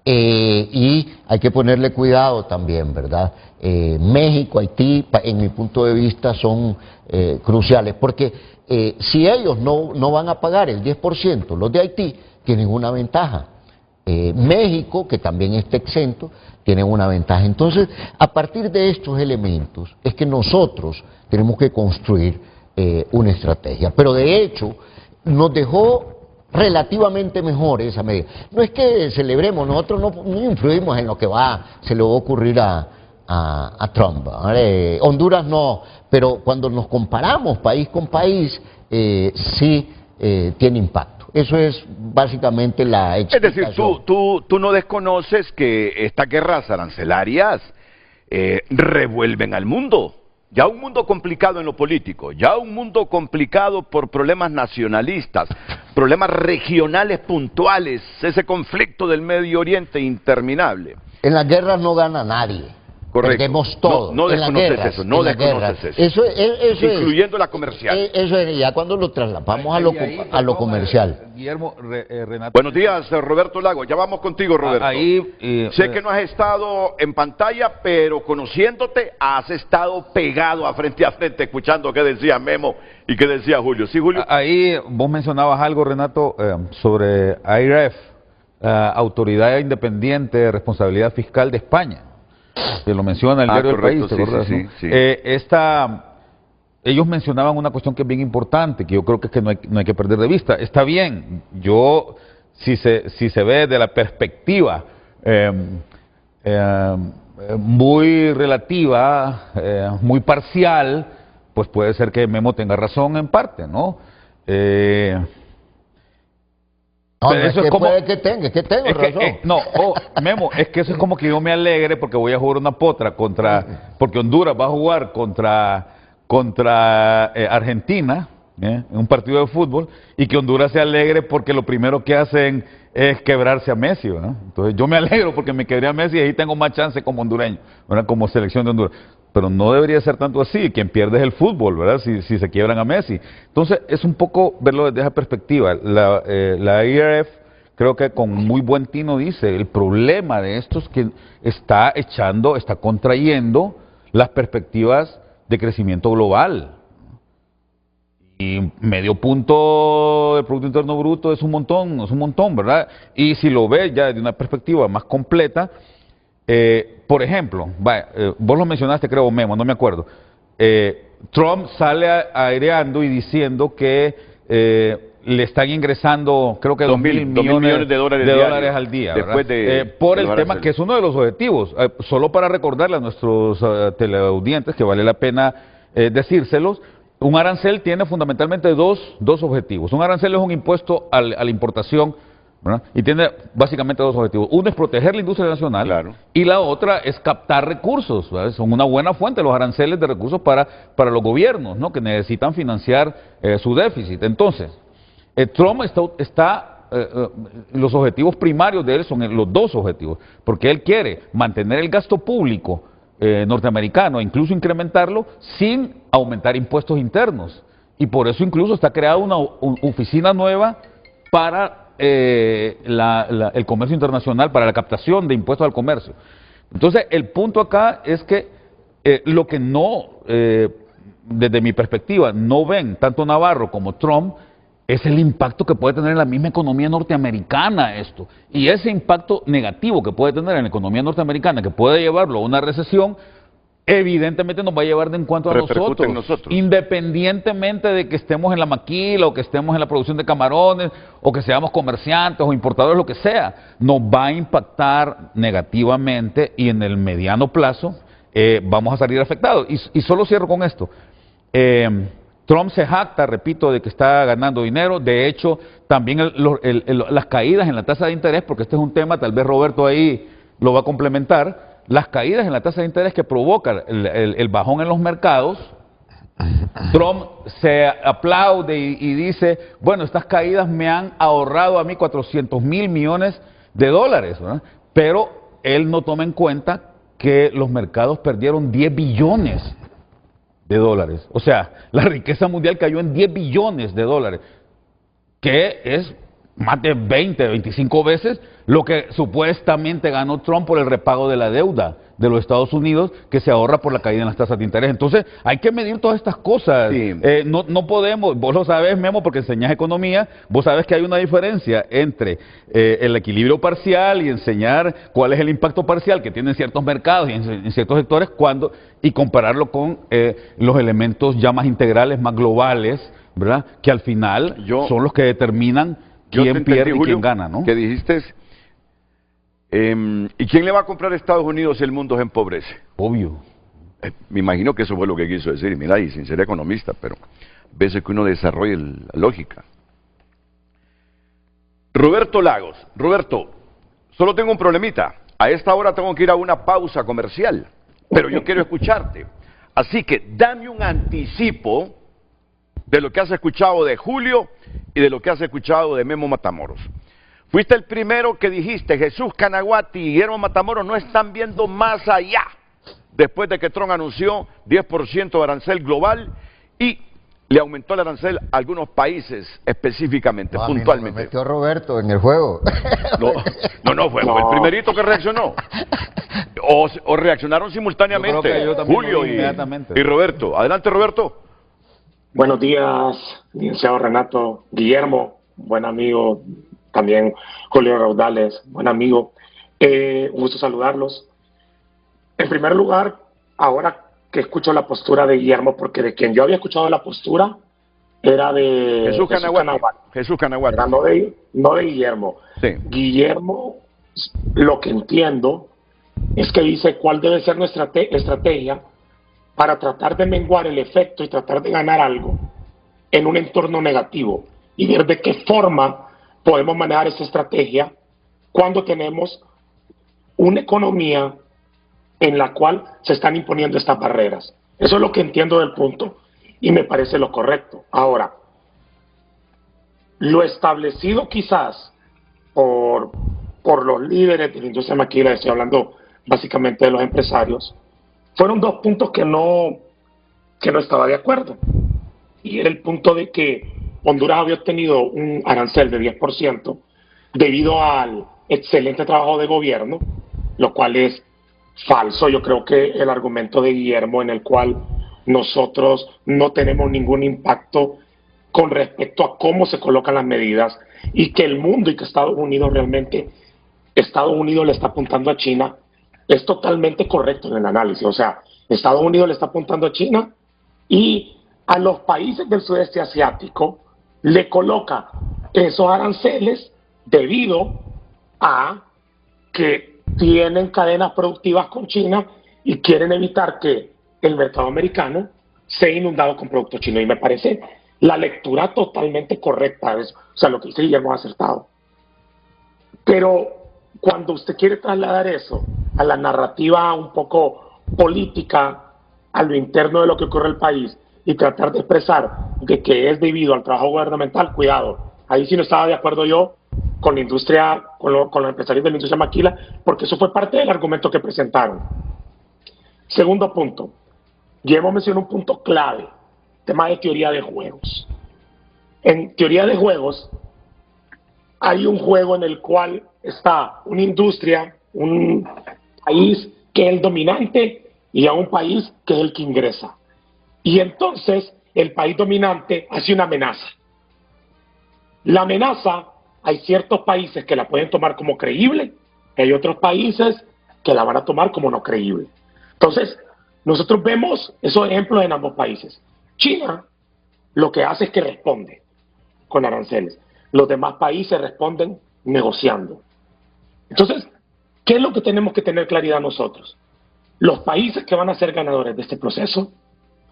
Y hay que ponerle cuidado también, ¿verdad? México, Haití, en mi punto de vista, son cruciales, porque si ellos no van a pagar el 10%, los de Haití tienen una ventaja. México, que también está exento, tiene una ventaja. Entonces, a partir de estos elementos, es que nosotros tenemos que construir una estrategia. Pero de hecho, nos dejó relativamente mejor esa medida. No es que celebremos, nosotros no influimos en lo que se le va a ocurrir a Trump. Honduras no, pero cuando nos comparamos país con país, sí tiene impacto. Eso es básicamente la explicación. Es decir, tú no desconoces que estas guerras arancelarias revuelven al mundo. Ya un mundo complicado en lo político, ya un mundo complicado por problemas nacionalistas, problemas regionales puntuales, ese conflicto del Medio Oriente interminable. En las guerras no gana nadie. Correcto. Perdemos todo. No desconoces eso, no desconoces eso. Eso incluyendo la comercial. Eso es, ya cuando lo trasladamos a lo comercial. Guillermo, Renato. Buenos días, Roberto Lago. Ya vamos contigo, Roberto. Sé que no has estado en pantalla, pero conociéndote, has estado pegado a frente, escuchando qué decía Memo y qué decía Julio. ¿Sí, Julio? Ahí vos mencionabas algo, Renato, sobre IRF. Autoridad Independiente de Responsabilidad Fiscal de España, que lo menciona el diario del País, ¿te acordás, no? Sí. Ellos mencionaban una cuestión que es bien importante, que yo creo que, no hay que perder de vista. Está bien, si se ve de la perspectiva muy relativa, muy parcial, pues puede ser que Memo tenga razón en parte, ¿no? Eso es como puede que tengo razón. Memo, es que eso es como que yo me alegre porque voy a jugar una potra porque Honduras va a jugar contra Argentina, en un partido de fútbol, y que Honduras se alegre porque lo primero que hacen es quebrarse a Messi, ¿no? Entonces yo me alegro porque me quebré a Messi y ahí tengo más chance como hondureño, ¿verdad? Como selección de Honduras. Pero no debería ser tanto así, quien pierde es el fútbol, ¿verdad? Si se quiebran a Messi. Entonces es un poco verlo desde esa perspectiva. La IRF creo que con muy buen tino dice, el problema de esto es que está contrayendo las perspectivas de crecimiento global. Y medio punto del Producto Interno Bruto es un montón, ¿verdad? Y si lo ves ya desde una perspectiva más completa, por ejemplo, vos lo mencionaste, creo, Memo, no me acuerdo. Trump sale aireando y diciendo que le están ingresando, creo que 2.000 millones de dólares al día, después por el tema que es uno de los objetivos. Solo para recordarle a nuestros teleaudientes que vale la pena decírselos. Un arancel tiene fundamentalmente dos objetivos. Un arancel es un impuesto a la importación, ¿verdad? Y tiene básicamente dos objetivos. Uno es proteger la industria nacional, claro, y la otra es captar recursos, ¿verdad? Son una buena fuente los aranceles de recursos para los gobiernos, ¿no? Que necesitan financiar su déficit. Entonces, Trump los objetivos primarios de él son los dos objetivos, porque él quiere mantener el gasto público norteamericano, incluso incrementarlo sin aumentar impuestos internos, y por eso incluso está creada una oficina nueva para el comercio internacional, para la captación de impuestos al comercio. Entonces el punto acá es que lo que desde mi perspectiva no ven tanto Navarro como Trump es el impacto que puede tener en la misma economía norteamericana esto. Y ese impacto negativo que puede tener en la economía norteamericana, que puede llevarlo a una recesión, evidentemente nos va a llevar de en cuanto a nosotros, independientemente de que estemos en la maquila, o que estemos en la producción de camarones, o que seamos comerciantes o importadores, lo que sea, nos va a impactar negativamente y en el mediano plazo vamos a salir afectados. Y solo cierro con esto. Trump se jacta, repito, de que está ganando dinero. De hecho, también las caídas en la tasa de interés, porque este es un tema, tal vez Roberto ahí lo va a complementar, las caídas en la tasa de interés que provocan el bajón en los mercados. Trump se aplaude y dice, bueno, estas caídas me han ahorrado a mí 400.000 millones de dólares, ¿verdad? Pero él no toma en cuenta que los mercados perdieron 10 billones de dólares. O sea, la riqueza mundial cayó en 10 billones de dólares, que es más de 20, 25 veces lo que supuestamente ganó Trump por el repago de la deuda de los Estados Unidos, que se ahorra por la caída en las tasas de interés. Entonces, hay que medir todas estas cosas. Sí. No podemos, vos lo sabés, Memo, porque enseñás economía, vos sabés que hay una diferencia entre el equilibrio parcial y enseñar cuál es el impacto parcial que tienen ciertos mercados y en ciertos sectores, y compararlo con los elementos ya más integrales, más globales, ¿verdad? Que al final son los que determinan quién pierde y quién gana, ¿no? Que dijiste, ¿y quién le va a comprar a Estados Unidos si el mundo se empobrece? Obvio. Me imagino que eso fue lo que quiso decir. Mira, y sin ser economista, pero a veces que uno desarrolla la lógica. Roberto Lagos. Roberto, solo tengo un problemita. A esta hora tengo que ir a una pausa comercial, pero yo quiero escucharte. Así que dame un anticipo de lo que has escuchado de Julio y de lo que has escuchado de Memo Matamoros. Fuiste el primero que dijiste, Jesús Canaguati y Guillermo Matamoros no están viendo más allá, después de que Trump anunció 10% de arancel global y le aumentó el arancel a algunos países específicamente, puntualmente. Me metió Roberto en el juego. No, fue el primerito que reaccionó. O reaccionaron simultáneamente, Julio y Roberto. Adelante, Roberto. Buenos días, licenciado Renato, Guillermo, buen amigo también Julio Raudales, buen amigo. Un gusto saludarlos. En primer lugar, ahora que escucho la postura de Guillermo, porque de quien yo había escuchado la postura era de Jesús Canaguate. Jesús Canaguate. No de Guillermo. Sí. Guillermo, lo que entiendo es que dice cuál debe ser nuestra estrategia para tratar de menguar el efecto y tratar de ganar algo en un entorno negativo, y ver de qué forma podemos manejar esa estrategia cuando tenemos una economía en la cual se están imponiendo estas barreras. Eso es lo que entiendo del punto y me parece lo correcto. Ahora, lo establecido quizás por los líderes de la industria maquila, estoy hablando básicamente de los empresarios, fueron dos puntos que no estaba de acuerdo. Y era el punto de que Honduras había obtenido un arancel de 10% debido al excelente trabajo de gobierno, lo cual es falso. Yo creo que el argumento de Guillermo, en el cual nosotros no tenemos ningún impacto con respecto a cómo se colocan las medidas, y que el mundo y que Estados Unidos realmente, Estados Unidos le está apuntando a China, es totalmente correcto en el análisis. O sea, Estados Unidos le está apuntando a China y a los países del sudeste asiático le coloca esos aranceles debido a que tienen cadenas productivas con China y quieren evitar que el mercado americano sea inundado con productos chinos. Y me parece la lectura totalmente correcta de eso. O sea, lo que dice Guillermo es acertado. Pero cuando usted quiere trasladar eso a la narrativa un poco política, a lo interno de lo que ocurre en el país, y tratar de expresar que es debido al trabajo gubernamental, cuidado. Ahí sí no estaba de acuerdo yo con la industria, con los empresarios de la industria maquila, porque eso fue parte del argumento que presentaron. Segundo punto, Guillermo mencionó un punto clave, tema de teoría de juegos. En teoría de juegos, hay un juego en el cual está una industria, un país que es el dominante y a un país que es el que ingresa. Y entonces el país dominante hace una amenaza. La amenaza, hay ciertos países que la pueden tomar como creíble, y hay otros países que la van a tomar como no creíble. Entonces, nosotros vemos esos ejemplos en ambos países. China lo que hace es que responde con aranceles. Los demás países responden negociando. Entonces, ¿qué es lo que tenemos que tener claridad nosotros? Los países que van a ser ganadores de este proceso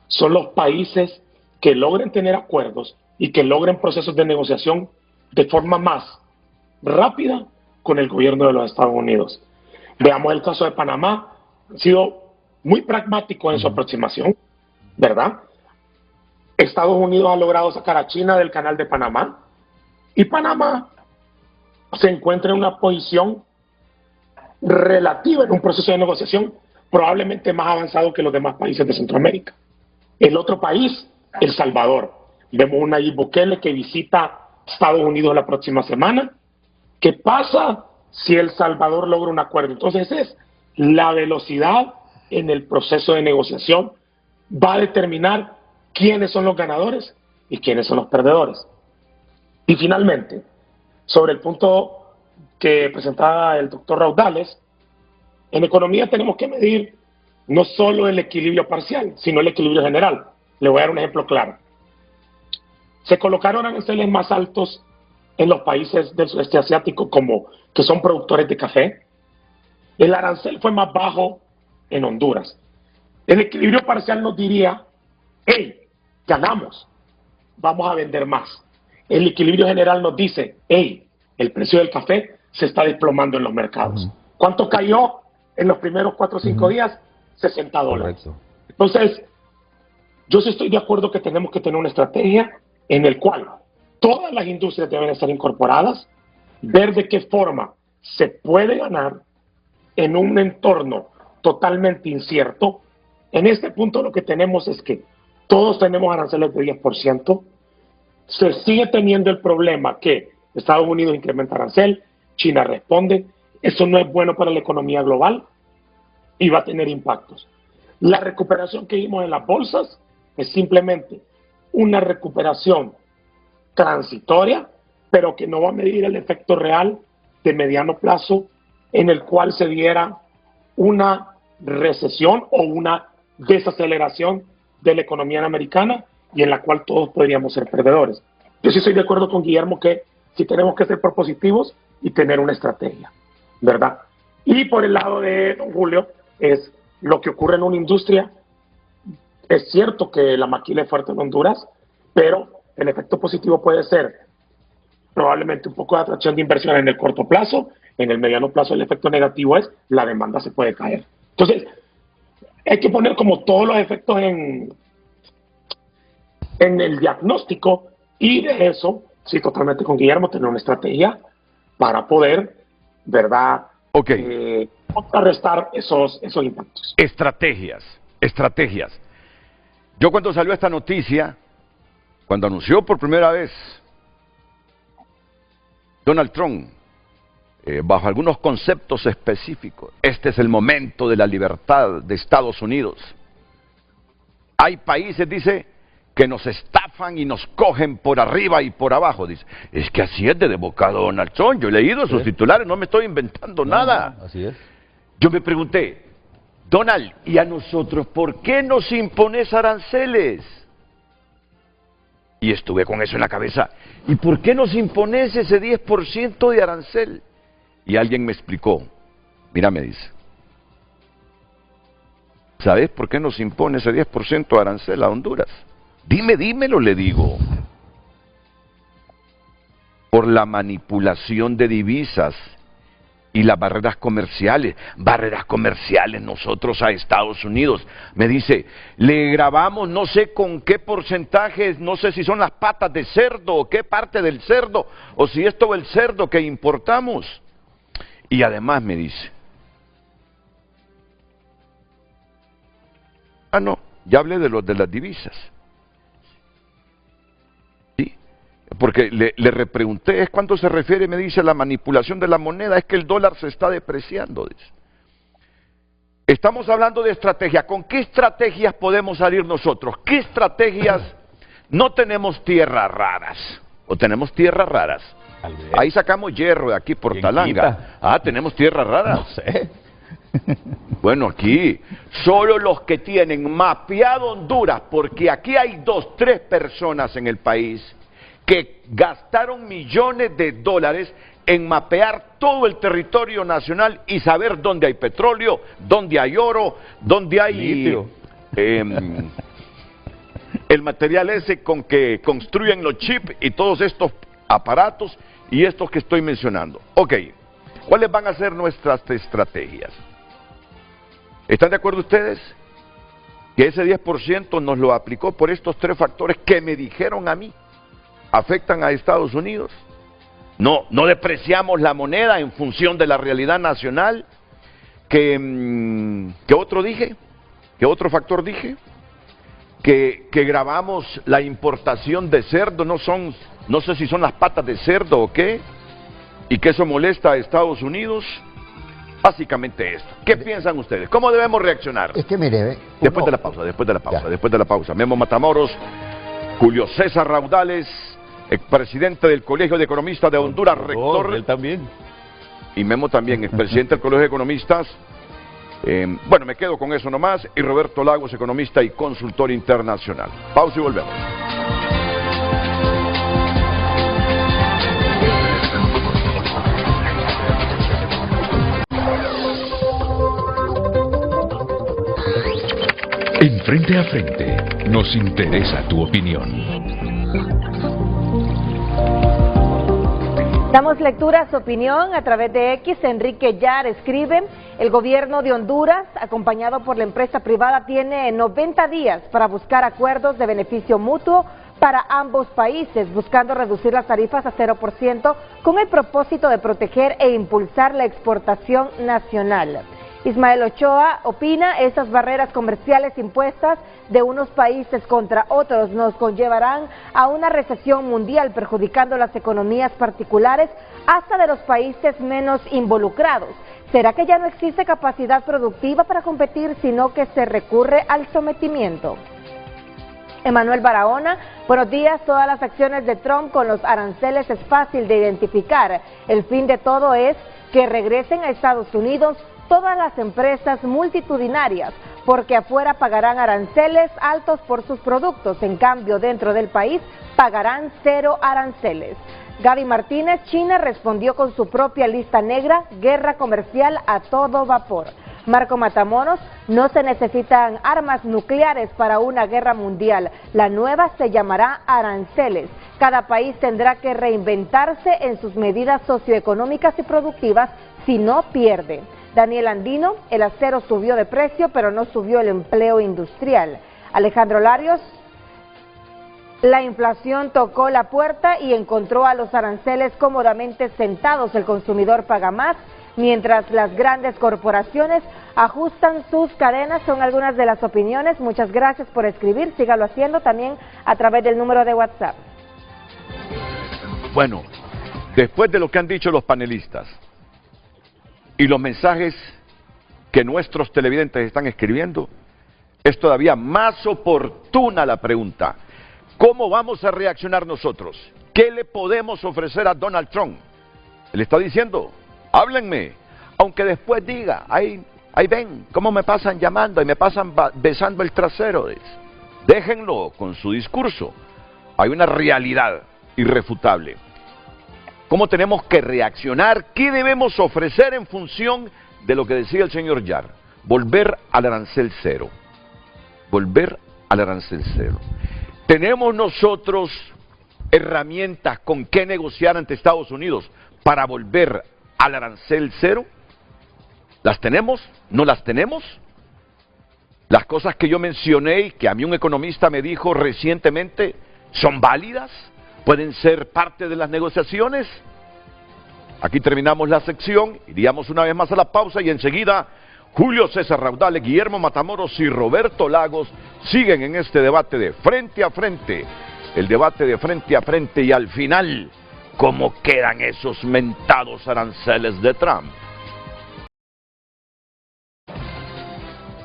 son los países que logren tener acuerdos y que logren procesos de negociación de forma más rápida con el gobierno de los Estados Unidos. Veamos el caso de Panamá. Han sido muy pragmáticos en su aproximación, ¿verdad? Estados Unidos ha logrado sacar a China del canal de Panamá, y Panamá se encuentra en una posición relativa en un proceso de negociación probablemente más avanzado que los demás países de Centroamérica. El otro país, El Salvador. Vemos una Nayib Bukele que visita Estados Unidos la próxima semana. ¿Qué pasa si El Salvador logra un acuerdo? Entonces es la velocidad en el proceso de negociación va a determinar quiénes son los ganadores y quiénes son los perdedores. Y finalmente, sobre el punto que presentaba el doctor Raudales, en economía tenemos que medir no solo el equilibrio parcial, sino el equilibrio general. Le voy a dar un ejemplo claro. Se colocaron aranceles más altos en los países del sudeste asiático, como que son productores de café. El arancel fue más bajo en Honduras. El equilibrio parcial nos diría, hey, ganamos, vamos a vender más. El equilibrio general nos dice, hey, el precio del café se está desplomando en los mercados. ¿Cuánto cayó en los primeros 4 o 5 días? $60. Correcto. Entonces, yo sí estoy de acuerdo que tenemos que tener una estrategia en el cual todas las industrias deben estar incorporadas, ver de qué forma se puede ganar en un entorno totalmente incierto. En este punto lo que tenemos es que todos tenemos aranceles de 10%, se sigue teniendo el problema que Estados Unidos incrementa arancel, China responde, eso no es bueno para la economía global y va a tener impactos. La recuperación que vimos en las bolsas es simplemente una recuperación transitoria pero que no va a medir el efecto real de mediano plazo en el cual se diera una recesión o una desaceleración de la economía americana y en la cual todos podríamos ser perdedores. Yo sí estoy de acuerdo con Guillermo que sí tenemos que ser propositivos y tener una estrategia, ¿verdad? Y por el lado de don Julio, es lo que ocurre en una industria. Es cierto que la maquila es fuerte en Honduras, pero el efecto positivo puede ser probablemente un poco de atracción de inversión en el corto plazo. En el mediano plazo el efecto negativo es la demanda se puede caer. Entonces, hay que poner como todos los efectos en el diagnóstico y de eso, sí, totalmente con Guillermo, tener una estrategia para poder, ¿verdad? Contrarrestar esos impactos. Estrategias. Yo cuando salió esta noticia, cuando anunció por primera vez Donald Trump, bajo algunos conceptos específicos, este es el momento de la libertad de Estados Unidos. Hay países, dice, que nos estafan y nos cogen por arriba y por abajo. Dice, es que así es de boca Donald Trump. Yo he leído sus titulares, no me estoy inventando nada. Así es. Yo me pregunté, Donald, ¿y a nosotros por qué nos impones aranceles? Y estuve con eso en la cabeza. ¿Y por qué nos impones ese 10% de arancel? Y alguien me explicó. Mira, me dice, ¿sabes por qué nos impone ese 10% de arancel a Honduras? Dímelo, le digo. Por la manipulación de divisas y las barreras comerciales. Barreras comerciales nosotros a Estados Unidos. Me dice, le grabamos no sé con qué porcentajes, no sé si son las patas de cerdo o qué parte del cerdo, o si es todo el cerdo que importamos. Y además me dice, no, ya hablé de las divisas. ¿Sí? Porque le repregunté, ¿es cuánto se refiere? Me dice, la manipulación de la moneda, es que el dólar se está depreciando. Dice. Estamos hablando de estrategia. ¿Con qué estrategias podemos salir nosotros? ¿Qué estrategias? No tenemos tierras raras, o tenemos tierras raras. Ahí sacamos hierro de aquí por Talanga. Tenemos tierras raras. No sé. Bueno, aquí, solo los que tienen mapeado Honduras, porque aquí hay 2, 3 personas en el país que gastaron millones de dólares en mapear todo el territorio nacional y saber dónde hay petróleo, dónde hay oro, dónde hay litio. El material ese con que construyen los chips y todos estos aparatos y estos que estoy mencionando. Ok, ¿cuáles van a ser nuestras estrategias? ¿Están de acuerdo ustedes? Que ese 10% nos lo aplicó por estos 3 factores que me dijeron a mí, afectan a Estados Unidos. No depreciamos la moneda en función de la realidad nacional. ¿Qué otro dije? ¿Qué otro factor dije? Que grabamos la importación de cerdo, no sé si son las patas de cerdo o qué, y que eso molesta a Estados Unidos. Básicamente esto. ¿Qué piensan ustedes? ¿Cómo debemos reaccionar? Es que mire, después de la pausa. Memo Matamoros, Julio César Raudales, expresidente del Colegio de Economistas de Honduras, rector. Él también. Y Memo también, expresidente del Colegio de Economistas. Bueno, me quedo con eso nomás. Y Roberto Lagos, economista y consultor internacional. Pausa y volvemos. En Frente a Frente, nos interesa tu opinión. Damos lectura a su opinión a través de X. Enrique Yar escribe, el gobierno de Honduras, acompañado por la empresa privada, tiene 90 días para buscar acuerdos de beneficio mutuo para ambos países, buscando reducir las tarifas a 0% con el propósito de proteger e impulsar la exportación nacional. Ismael Ochoa opina, esas barreras comerciales impuestas de unos países contra otros nos conllevarán a una recesión mundial, perjudicando las economías particulares hasta de los países menos involucrados. ¿Será que ya no existe capacidad productiva para competir, sino que se recurre al sometimiento? Emanuel Barahona, buenos días. Todas las acciones de Trump con los aranceles es fácil de identificar. El fin de todo es que regresen a Estados Unidos todas las empresas multitudinarias, porque afuera pagarán aranceles altos por sus productos, en cambio dentro del país pagarán 0 aranceles. Gaby Martínez, China respondió con su propia lista negra, guerra comercial a todo vapor. Marco Matamoros, no se necesitan armas nucleares para una guerra mundial, la nueva se llamará aranceles. Cada país tendrá que reinventarse en sus medidas socioeconómicas y productivas, si no pierde. Daniel Andino, el acero subió de precio, pero no subió el empleo industrial. Alejandro Larios, la inflación tocó la puerta y encontró a los aranceles cómodamente sentados. El consumidor paga más, mientras las grandes corporaciones ajustan sus cadenas. Son algunas de las opiniones. Muchas gracias por escribir. Sígalo haciendo también a través del número de WhatsApp. Bueno, después de lo que han dicho los panelistas y los mensajes que nuestros televidentes están escribiendo, es todavía más oportuna la pregunta: ¿cómo vamos a reaccionar nosotros? ¿Qué le podemos ofrecer a Donald Trump? Él está diciendo: háblenme, aunque después diga, ahí ven, cómo me pasan llamando y me pasan besando el trasero. Déjenlo con su discurso. Hay una realidad irrefutable. ¿Cómo tenemos que reaccionar? ¿Qué debemos ofrecer en función de lo que decía el señor Yar? Volver al arancel cero. Volver al arancel cero. ¿Tenemos nosotros herramientas con qué negociar ante Estados Unidos para volver al arancel cero? ¿Las tenemos? ¿No las tenemos? Las cosas que yo mencioné y que a mí un economista me dijo recientemente, ¿son válidas? ¿Pueden ser parte de las negociaciones? Aquí terminamos la sección, iríamos una vez más a la pausa y enseguida Julio César Raudales, Guillermo Matamoros y Roberto Lagos siguen en este debate de frente a frente. El debate de frente a frente y al final, ¿cómo quedan esos mentados aranceles de Trump?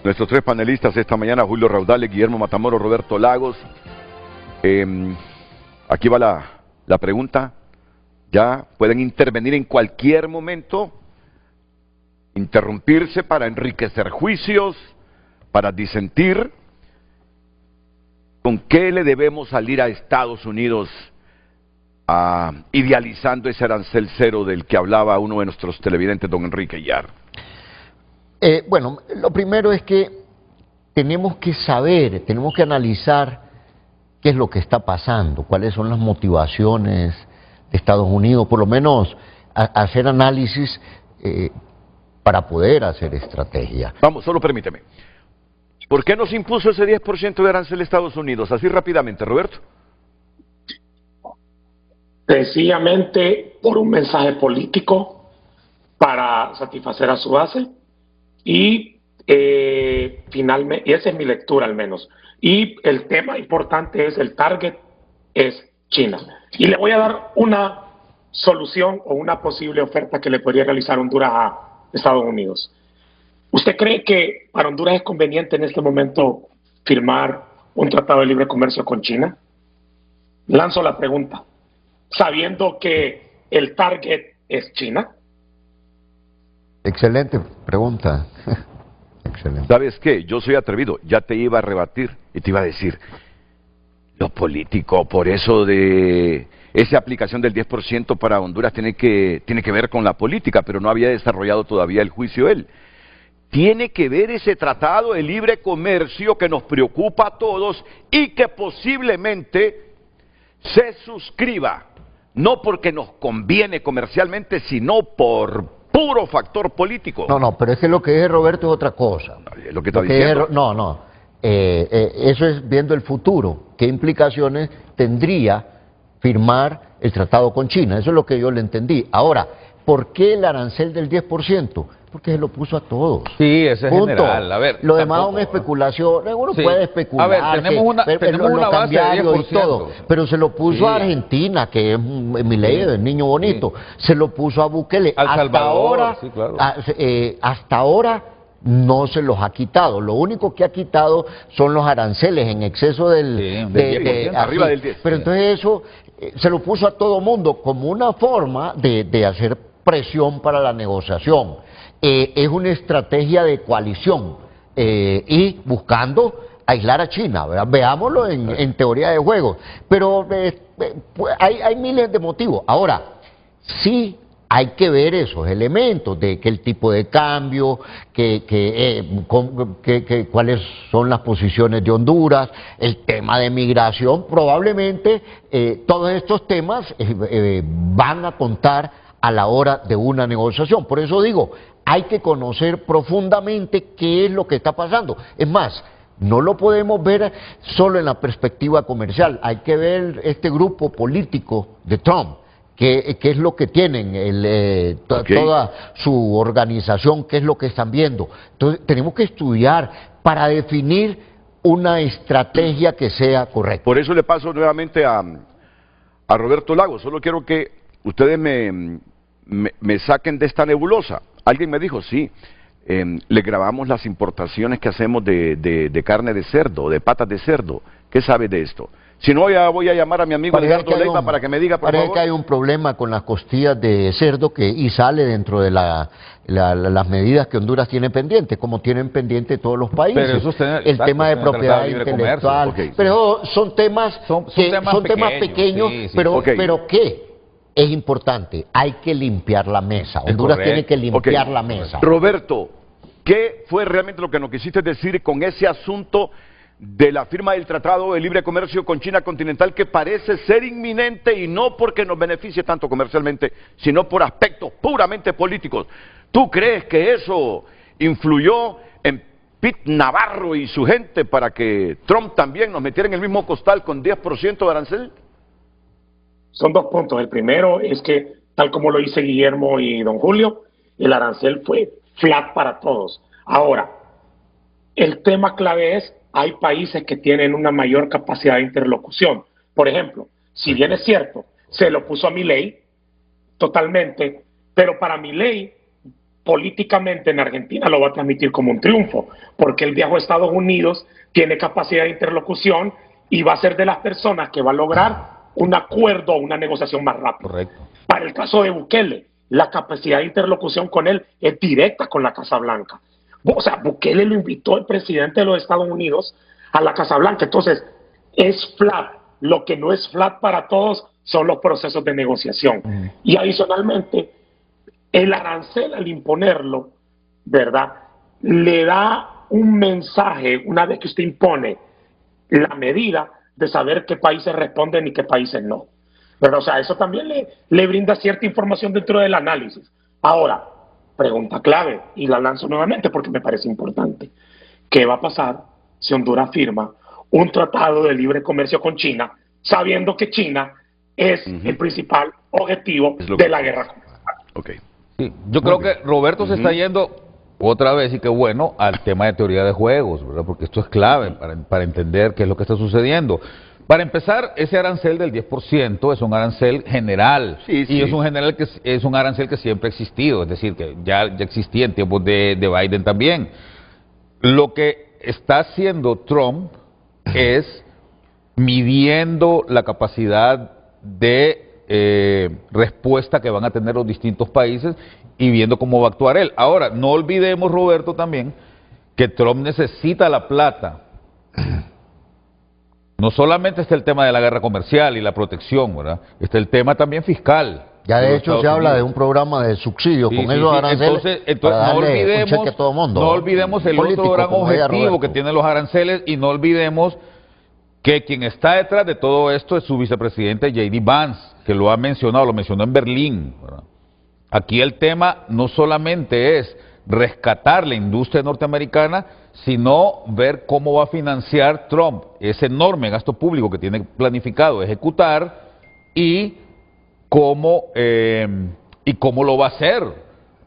Nuestros 3 panelistas esta mañana, Julio Raudales, Guillermo Matamoros, Roberto Lagos. Aquí va la pregunta. Ya pueden intervenir en cualquier momento, interrumpirse para enriquecer juicios, para disentir. ¿Con qué le debemos salir a Estados Unidos idealizando ese arancel cero del que hablaba uno de nuestros televidentes, don Enrique Yar? Bueno, lo primero es que tenemos que saber, tenemos que analizar qué es lo que está pasando, cuáles son las motivaciones de Estados Unidos, por lo menos hacer análisis para poder hacer estrategia. Vamos, solo permíteme. ¿Por qué nos impuso ese 10% de arancel Estados Unidos? Así rápidamente, Roberto. Sencillamente por un mensaje político para satisfacer a su base y finalmente, y esa es mi lectura al menos. Y el tema importante es, el target es China. Y le voy a dar una solución o una posible oferta que le podría realizar Honduras a Estados Unidos. ¿Usted cree que para Honduras es conveniente en este momento firmar un tratado de libre comercio con China? Lanzo la pregunta, sabiendo que el target es China. Excelente pregunta. Excelente. ¿Sabes qué? Yo soy atrevido, ya te iba a rebatir y te iba a decir, lo político, por eso de esa aplicación del 10% para Honduras tiene que ver con la política, pero no había desarrollado todavía el juicio él. Tiene que ver ese tratado de libre comercio que nos preocupa a todos y que posiblemente se suscriba, no porque nos conviene comercialmente, sino por puro factor político. No, pero es que lo que es Roberto es otra cosa. Lo que está diciendo. Eso es viendo el futuro. ¿Qué implicaciones tendría firmar el tratado con China? Eso es lo que yo le entendí. Ahora, ¿por qué el arancel del 10%? Porque se lo puso a todos. Sí, ese es general. A ver, lo demás es una especulación. Uno puede especular. A ver, tenemos una base de 10%. Y todo, pero se lo puso a Argentina, que es Milei, el niño bonito. Se lo puso a Bukele. Al Salvador, hasta ahora no se los ha quitado. Lo único que ha quitado son los aranceles en exceso arriba del 10. Pero entonces eso se lo puso a todo mundo como una forma de hacer presión para la negociación. Es una estrategia de coalición y buscando aislar a China, ¿verdad? Veámoslo en teoría de juegos. Pero pues, hay miles de motivos. Ahora, sí hay que ver esos elementos de que el tipo de cambio, cuáles son las posiciones de Honduras, el tema de migración. Probablemente todos estos temas van a contar a la hora de una negociación. Por eso digo, hay que conocer profundamente qué es lo que está pasando. Es más, no lo podemos ver solo en la perspectiva comercial, hay que ver este grupo político de Trump, qué es lo que tienen, toda su organización, qué es lo que están viendo. Entonces tenemos que estudiar para definir una estrategia que sea correcta. Por eso le paso nuevamente a Roberto Lagos. Solo quiero que ustedes me saquen de esta nebulosa. Alguien me dijo, sí, le grabamos las importaciones que hacemos de carne de cerdo, de patas de cerdo. ¿Qué sabe de esto? Si no, ya voy a llamar a mi amigo Edgardo Leiva para que me diga, por favor. Parece que hay un problema con las costillas de cerdo y sale dentro de las medidas que Honduras tiene pendientes, como tienen pendiente todos los países. Pero eso el tema de propiedad intelectual. Pero son temas pequeños, sí, pero ¿qué? Es importante, hay que limpiar la mesa. Honduras tiene que limpiar la mesa. Roberto, ¿qué fue realmente lo que nos quisiste decir con ese asunto de la firma del Tratado de Libre Comercio con China continental, que parece ser inminente, y no porque nos beneficie tanto comercialmente, sino por aspectos puramente políticos? ¿Tú crees que eso influyó en Pete Navarro y su gente para que Trump también nos metiera en el mismo costal con 10% de arancel? Son dos puntos. El primero es que, tal como lo dice Guillermo y don Julio, el arancel fue flat para todos. Ahora, el tema clave es, hay países que tienen una mayor capacidad de interlocución. Por ejemplo, si bien es cierto, se lo puso a Milei totalmente, pero para Milei, políticamente en Argentina lo va a transmitir como un triunfo, porque él viajó a Estados Unidos, tiene capacidad de interlocución y va a ser de las personas que va a lograr un acuerdo o una negociación más rápida. Correcto. Para el caso de Bukele, la capacidad de interlocución con él es directa con la Casa Blanca. O sea, Bukele lo invitó el presidente de los Estados Unidos a la Casa Blanca. Entonces, es flat. Lo que no es flat para todos son los procesos de negociación. Y adicionalmente, el arancel, al imponerlo, ¿verdad?, le da un mensaje, una vez que usted impone la medida, de saber qué países responden y qué países no. Pero, o sea, eso también le brinda cierta información dentro del análisis. Ahora, pregunta clave, y la lanzo nuevamente porque me parece importante. ¿Qué va a pasar si Honduras firma un tratado de libre comercio con China, sabiendo que China es el principal objetivo de la guerra comercial? Sí, yo creo que Roberto se está yendo otra vez, y qué bueno, al tema de teoría de juegos, ¿verdad? Porque esto es clave para entender qué es lo que está sucediendo. Para empezar, ese arancel del 10% es un arancel general, y es un arancel que siempre ha existido, es decir, que ya existía en tiempos de Biden también. Lo que está haciendo Trump es midiendo la capacidad de respuesta que van a tener los distintos países y viendo cómo va a actuar él. Ahora, no olvidemos, Roberto, también que Trump necesita la plata. No solamente está el tema de la guerra comercial y la protección, ¿verdad? Está el tema también fiscal. Ya de hecho se habla de un programa de subsidios con esos aranceles. Entonces no olvidemos el otro gran objetivo que tienen los aranceles, y no olvidemos que quien está detrás de todo esto es su vicepresidente J.D. Vance, que lo ha mencionado, lo mencionó en Berlín, ¿verdad? Aquí el tema no solamente es rescatar la industria norteamericana, sino ver cómo va a financiar Trump ese enorme gasto público que tiene planificado ejecutar, y cómo lo va a hacer,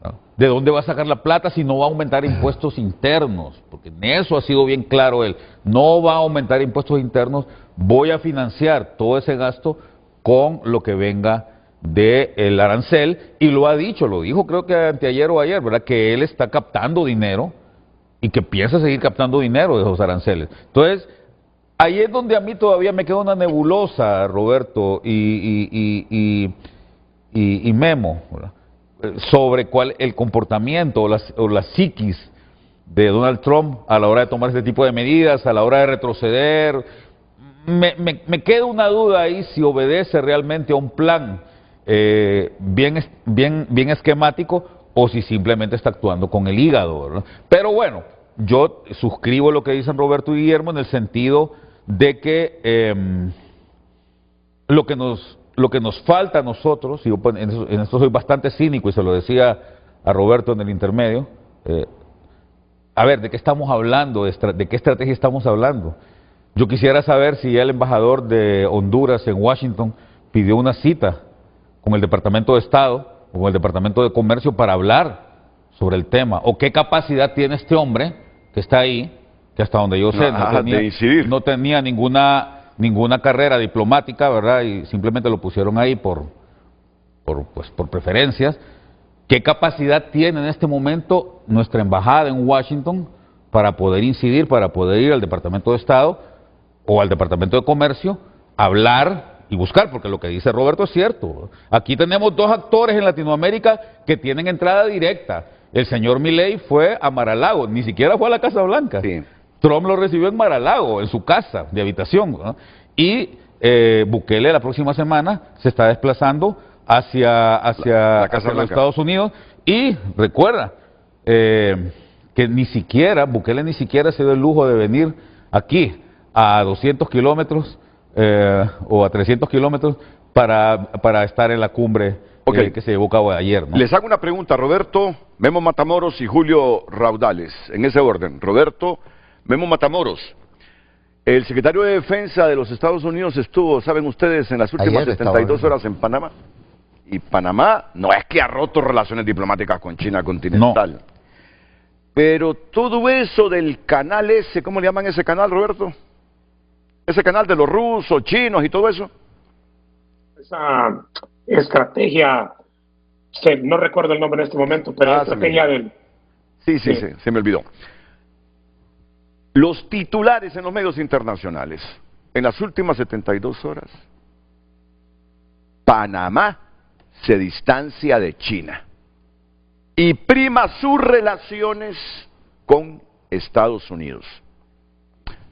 ¿no? ¿De dónde va a sacar la plata si no va a aumentar impuestos internos? Porque en eso ha sido bien claro él. No va a aumentar impuestos internos, voy a financiar todo ese gasto con lo que venga del arancel, y lo ha dicho, lo dijo creo que anteayer o ayer, ¿verdad?, que él está captando dinero y que piensa seguir captando dinero de esos aranceles. Entonces, ahí es donde a mí todavía me queda una nebulosa, Roberto y Memo, ¿verdad?, sobre cuál el comportamiento o la psiquis de Donald Trump a la hora de tomar este tipo de medidas, a la hora de retroceder. Me queda una duda ahí si obedece realmente a un plan bien esquemático o si simplemente está actuando con el hígado, ¿verdad? Pero bueno, yo suscribo lo que dicen Roberto y Guillermo en el sentido de que lo que nos falta a nosotros, y yo en esto soy bastante cínico y se lo decía a Roberto en el intermedio, a ver, ¿de qué estamos hablando? ¿De qué estrategia estamos hablando? Yo quisiera saber si el embajador de Honduras en Washington pidió una cita con el Departamento de Estado o con el Departamento de Comercio para hablar sobre el tema, o qué capacidad tiene este hombre que está ahí, que hasta donde yo sé no tenía ninguna carrera diplomática, ¿verdad? Y simplemente lo pusieron ahí por preferencias. ¿Qué capacidad tiene en este momento nuestra embajada en Washington para poder incidir, para poder ir al Departamento de Estado o al Departamento de Comercio, hablar y buscar? Porque lo que dice Roberto es cierto. Aquí tenemos dos actores en Latinoamérica que tienen entrada directa. El señor Milei fue a Mar-a-Lago, ni siquiera fue a la Casa Blanca. Sí. Trump lo recibió en Mar-a-Lago, en su casa de habitación, ¿no? Y Bukele la próxima semana se está desplazando hacia los Estados Unidos. Y recuerda que Bukele ni siquiera se dio el lujo de venir aquí a 200 kilómetros o a 300 kilómetros para estar en la cumbre que se llevó a cabo ayer, ¿no? Les hago una pregunta, Roberto, Memo Matamoros y Julio Raudales, en ese orden. Roberto, Memo Matamoros, el secretario de Defensa de los Estados Unidos estuvo, saben ustedes, en las últimas 72 horas en Panamá. Y Panamá no es que ha roto relaciones diplomáticas con China continental. No. Pero todo eso del canal ese, ¿cómo le llaman ese canal, Roberto? Ese canal de los rusos, chinos y todo eso. Esa estrategia, no recuerdo el nombre en este momento, pero la estrategia del... Sí, se me olvidó. Los titulares en los medios internacionales, en las últimas 72 horas, Panamá se distancia de China y prima sus relaciones con Estados Unidos.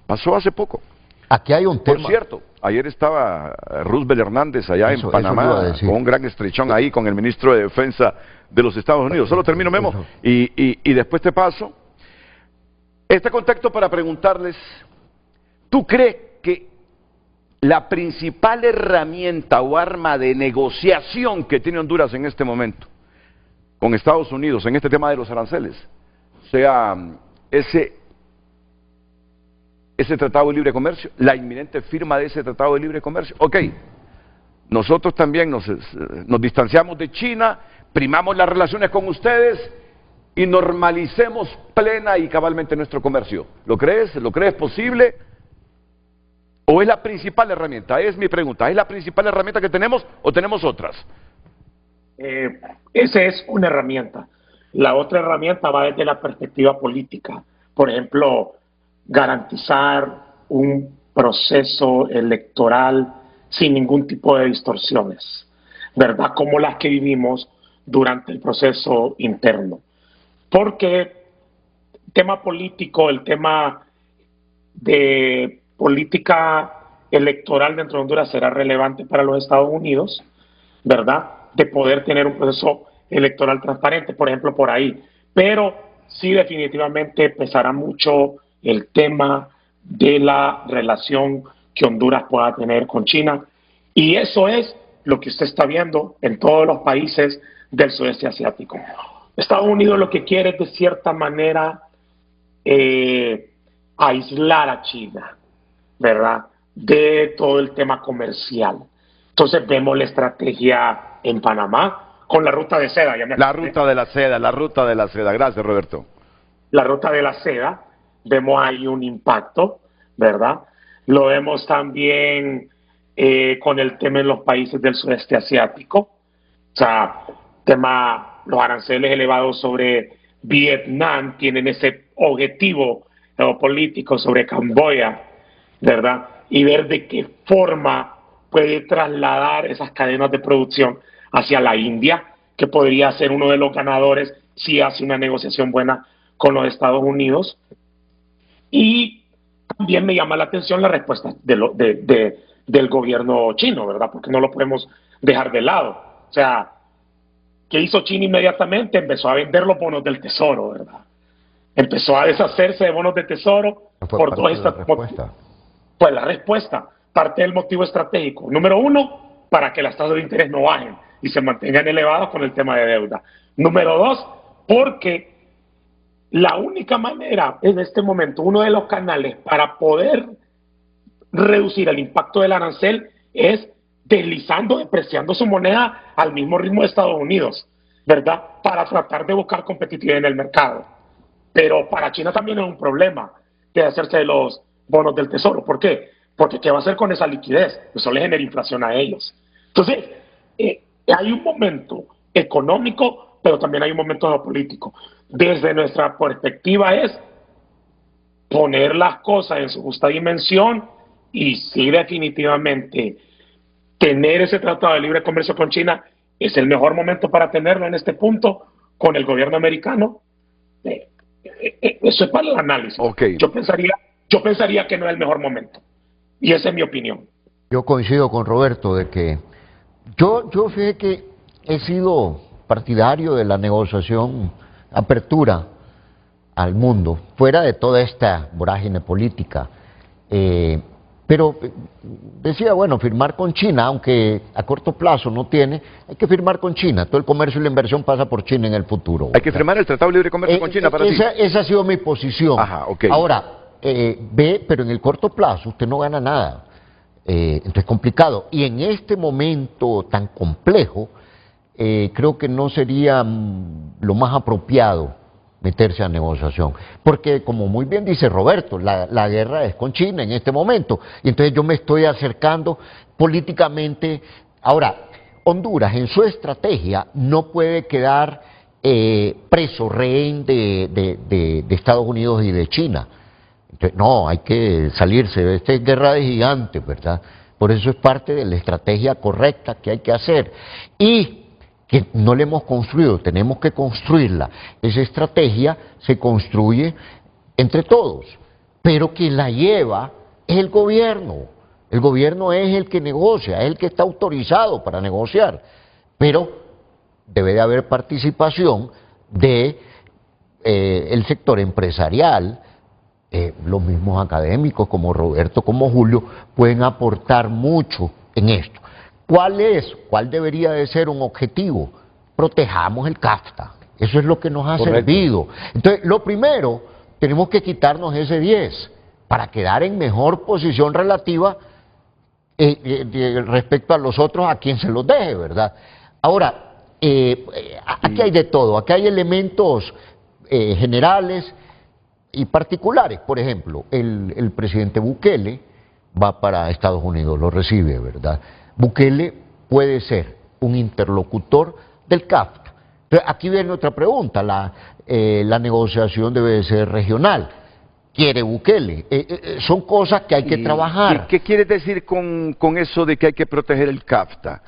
Pasó hace poco. Aquí hay un tema. Por cierto, ayer estaba Roosevelt Hernández allá en Panamá, con un gran estrechón ahí con el ministro de Defensa de los Estados Unidos. Solo termino, Memo, y después te paso. Este contexto para preguntarles, ¿tú crees que la principal herramienta o arma de negociación que tiene Honduras en este momento con Estados Unidos en este tema de los aranceles sea ese tratado de libre comercio, la inminente firma de ese tratado de libre comercio? Ok, nosotros también nos distanciamos de China, primamos las relaciones con ustedes y normalicemos plena y cabalmente nuestro comercio. ¿Lo crees? ¿Lo crees posible? ¿O es la principal herramienta? Es mi pregunta. ¿Es la principal herramienta que tenemos o tenemos otras? Esa es una herramienta. La otra herramienta va desde la perspectiva política. Por ejemplo, garantizar un proceso electoral sin ningún tipo de distorsiones, ¿verdad? Como las que vivimos durante el proceso interno. Porque el tema político, el tema de política electoral dentro de Honduras será relevante para los Estados Unidos, ¿verdad? De poder tener un proceso electoral transparente, por ejemplo, por ahí. Pero sí, definitivamente pesará mucho el tema de la relación que Honduras pueda tener con China. Y eso es lo que usted está viendo en todos los países del sudeste asiático. Estados Unidos lo que quiere es, de cierta manera, aislar a China, ¿verdad?, de todo el tema comercial. Entonces vemos la estrategia en Panamá con la ruta de seda. La ruta de la seda. Gracias, Roberto. La ruta de la seda, vemos ahí un impacto, ¿verdad? Lo vemos también con el tema en los países del sudeste asiático. O sea, los aranceles elevados sobre Vietnam tienen ese objetivo geopolítico sobre Camboya, ¿verdad? Y ver de qué forma puede trasladar esas cadenas de producción hacia la India, que podría ser uno de los ganadores si hace una negociación buena con los Estados Unidos. Y también me llama la atención la respuesta del gobierno chino, ¿verdad? Porque no lo podemos dejar de lado. O sea, ¿qué hizo China inmediatamente? Empezó a vender los bonos del tesoro, ¿verdad? Empezó a deshacerse de bonos de tesoro por todas estas... Pues la respuesta, parte del motivo estratégico. Número uno, para que las tasas de interés no bajen y se mantengan elevadas con el tema de deuda. Número dos, porque la única manera en este momento, uno de los canales para poder reducir el impacto del arancel es deslizando, depreciando su moneda al mismo ritmo de Estados Unidos, ¿verdad? Para tratar de buscar competitividad en el mercado. Pero para China también es un problema de hacerse de los bonos del tesoro. ¿Por qué? Porque ¿qué va a hacer con esa liquidez? Eso le genera inflación a ellos. Entonces, hay un momento económico, pero también hay un momento geopolítico. Desde nuestra perspectiva es poner las cosas en su justa dimensión y sí, definitivamente tener ese tratado de libre comercio con China es el mejor momento para tenerlo en este punto con el gobierno americano. Eso es para el análisis. Okay. Yo pensaría que no es el mejor momento. Y esa es mi opinión. Yo coincido con Roberto de que yo fíjate que he sido partidario de la negociación, apertura al mundo, fuera de toda esta vorágine política. Pero decía, bueno, firmar con China, aunque a corto plazo no tiene, hay que firmar con China. Todo el comercio y la inversión pasa por China en el futuro. Hay que firmar el Tratado de Libre Comercio con China para ti. Esa ha sido mi posición. Ajá, okay. Ahora, pero en el corto plazo usted no gana nada. Entonces es complicado. Y en este momento tan complejo, creo que no sería lo más apropiado meterse a negociación, porque como muy bien dice Roberto, la guerra es con China en este momento, y entonces yo me estoy acercando políticamente. Ahora, Honduras en su estrategia no puede quedar preso, rehén de Estados Unidos y de China. Entonces, no, hay que salirse, esta es guerra de gigantes, ¿verdad? Por eso es parte de la estrategia correcta que hay que hacer, y que no la hemos construido, tenemos que construirla. Esa estrategia se construye entre todos, pero quien la lleva es el gobierno. El gobierno es el que negocia, es el que está autorizado para negociar, pero debe de haber participación de el sector empresarial. Los mismos académicos como Roberto, como Julio, pueden aportar mucho en esto. ¿Cuál debería de ser un objetivo? Protejamos el CAFTA. Eso es lo que nos ha servido. Entonces, lo primero, tenemos que quitarnos ese 10 para quedar en mejor posición relativa respecto a los otros, a quien se los deje, ¿verdad? Ahora, aquí hay de todo. Aquí hay elementos generales y particulares. Por ejemplo, el presidente Bukele va para Estados Unidos, lo recibe, ¿verdad? Bukele puede ser un interlocutor del CAFTA. Entonces, aquí viene otra pregunta, la negociación debe ser regional. ¿Quiere Bukele? Son cosas que hay que trabajar. ¿Y qué quieres decir con eso de que hay que proteger el CAFTA?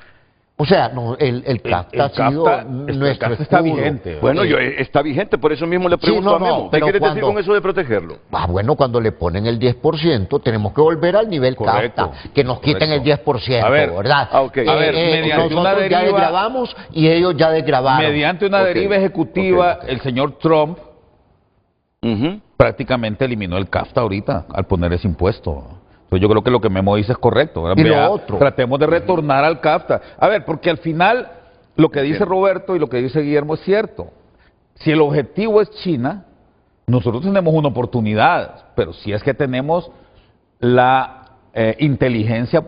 O sea, no, el CAFTA ha sido nuestro escudo. Está vigente. Bueno, está vigente, por eso mismo le pregunto a Memo. ¿Qué quieres decir con eso de protegerlo? Bueno, cuando le ponen el 10%, tenemos que volver al nivel CAFTA, que nos quiten el 10%, ¿verdad? Okay. Mediante una deriva, ya desgravamos y ellos ya desgravaron. Mediante una deriva ejecutiva, el señor Trump prácticamente eliminó el CAFTA ahorita, al poner ese impuesto. Yo creo que lo que Memo dice es correcto. Y lo otro. Tratemos de retornar al CAFTA. A ver, porque al final lo que dice Roberto y lo que dice Guillermo es cierto. Si el objetivo es China, nosotros tenemos una oportunidad, pero si es que tenemos la inteligencia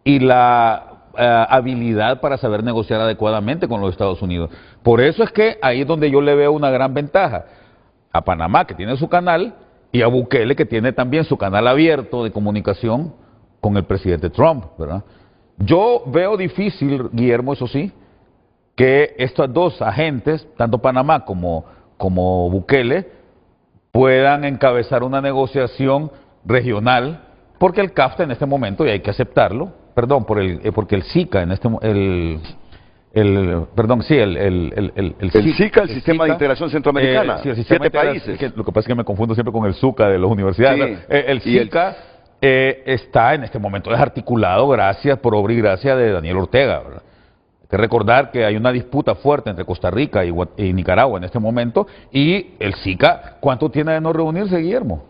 y la habilidad para saber negociar adecuadamente con los Estados Unidos. Por eso es que ahí es donde yo le veo una gran ventaja. A Panamá, que tiene su canal, y a Bukele, que tiene también su canal abierto de comunicación con el presidente Trump, ¿verdad? Yo veo difícil, Guillermo, eso sí, que estos dos agentes, tanto Panamá como como Bukele puedan encabezar una negociación regional, porque el CAFTA en este momento, y hay que aceptarlo, perdón, porque el SICA en este SICA, el Sistema de Integración Centroamericana, sí, el sistema 7 países. Lo que pasa es que me confundo siempre con el SUCA de las universidades. Sí, el SICA está en este momento desarticulado por obra y gracia de Daniel Ortega, ¿verdad? Hay que recordar que hay una disputa fuerte entre Costa Rica y Nicaragua en este momento, y el SICA, ¿cuánto tiene de no reunirse, Guillermo?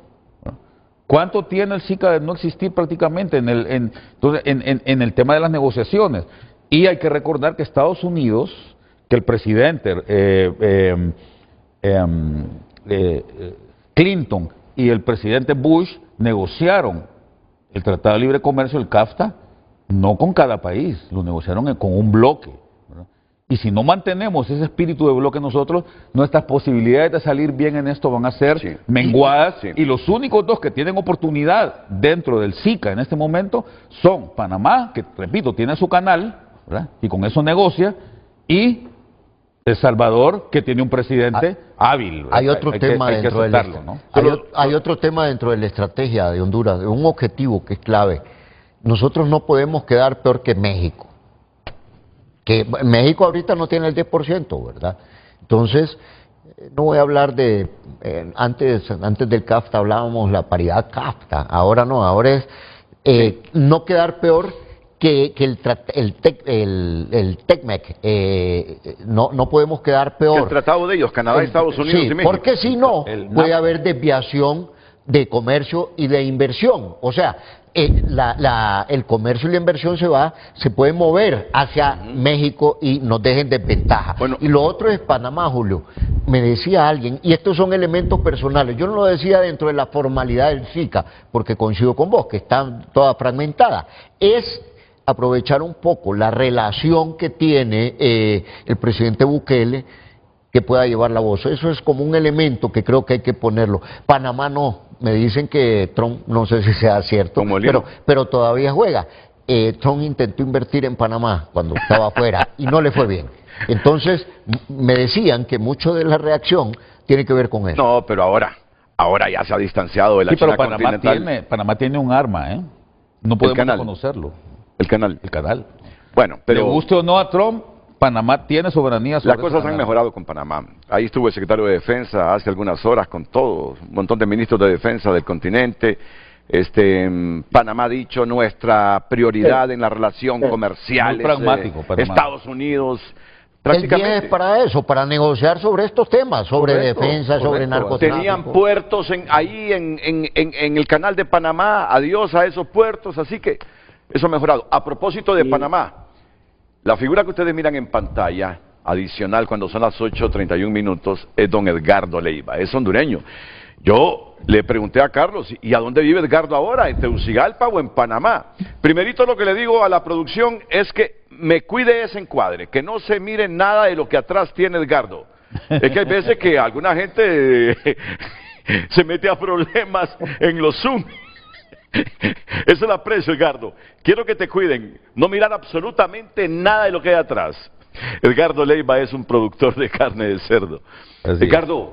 ¿Cuánto tiene el SICA de no existir prácticamente en el tema de las negociaciones? Y hay que recordar que Estados Unidos, que el presidente Clinton y el presidente Bush negociaron el Tratado de Libre Comercio, el CAFTA, no con cada país, lo negociaron con un bloque, ¿verdad? Y si no mantenemos ese espíritu de bloque nosotros, nuestras posibilidades de salir bien en esto van a ser menguadas, y los únicos dos que tienen oportunidad dentro del SICA en este momento son Panamá, que repito, tiene su canal, ¿verdad? Y con eso negocia, y El Salvador, que tiene un presidente hábil. Hay otro tema dentro hay otro tema dentro de la estrategia de Honduras, de un objetivo que es clave. Nosotros no podemos quedar peor que México. Que México ahorita no tiene el 10%, ¿verdad? Entonces, no voy a hablar de... antes del CAFTA hablábamos la paridad CAFTA, ahora no, ahora es no quedar peor que el TECMEC, no podemos quedar peor. El tratado de ellos, Canadá, Estados Unidos y México. Porque si no, puede haber desviación de comercio y de inversión. O sea, el comercio y la inversión se puede mover hacia México y nos dejen desventaja. Bueno, y lo otro es Panamá, Julio. Me decía alguien, y estos son elementos personales, yo no lo decía dentro de la formalidad del SICA, porque coincido con vos, que está toda fragmentada, es aprovechar un poco la relación que tiene el presidente Bukele, que pueda llevar la voz. Eso es como un elemento que creo que hay que ponerlo. Panamá no, me dicen que Trump, no sé si sea cierto, pero todavía juega. Trump intentó invertir en Panamá cuando estaba afuera y no le fue bien. Entonces, me decían que mucho de la reacción tiene que ver con eso. No, pero ahora ya se ha distanciado de la China continental. Panamá tiene un arma, ¿eh? No podemos reconocerlo. El canal. Bueno, pero... Le guste o no a Trump, Panamá tiene soberanía sobre las cosas han mejorado con Panamá. Ahí estuvo el secretario de Defensa hace algunas horas con todos, un montón de ministros de Defensa del continente. Panamá ha dicho nuestra prioridad en la relación comercial. Muy pragmático, Estados Unidos. El 10 es para eso, para negociar sobre estos temas, sobre defensa, sobre narcotráfico. Tenían puertos ahí en el canal de Panamá, adiós a esos puertos, así que eso ha mejorado. A propósito de Panamá, la figura que ustedes miran en pantalla, adicional cuando son las 8:31 minutos, es don Edgardo Leiva, es hondureño. Yo le pregunté a Carlos, ¿y a dónde vive Edgardo ahora? ¿En Tegucigalpa o en Panamá? Primerito lo que le digo a la producción es que me cuide ese encuadre, que no se mire nada de lo que atrás tiene Edgardo. Es que hay veces que alguna gente se mete a problemas en los Zoom. Eso es el aprecio, Edgardo. Quiero que te cuiden, no mirar absolutamente nada de lo que hay atrás. Edgardo Leiva es un productor de carne de cerdo. Edgardo,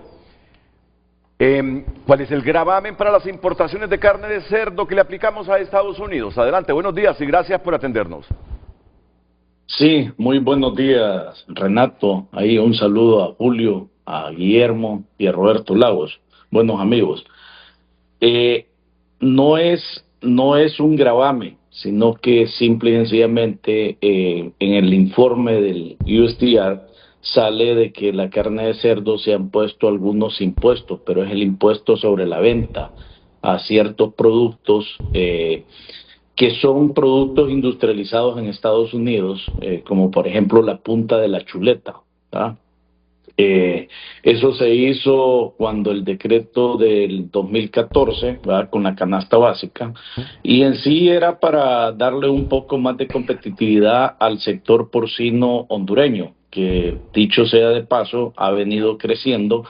¿cuál es el gravamen para las importaciones de carne de cerdo que le aplicamos a Estados Unidos? Adelante, buenos días y gracias por atendernos. Sí, muy buenos días, Renato. Ahí un saludo a Julio, a Guillermo y a Roberto Lagos, buenos amigos. No es un gravamen, sino que simple y sencillamente en el informe del USDR sale de que la carne de cerdo se han puesto algunos impuestos, pero es el impuesto sobre la venta a ciertos productos que son productos industrializados en Estados Unidos, como por ejemplo la punta de la chuleta, ¿tá? Eso se hizo cuando el decreto del 2014, ¿verdad?, con la canasta básica, y en sí era para darle un poco más de competitividad al sector porcino hondureño, que dicho sea de paso, ha venido creciendo,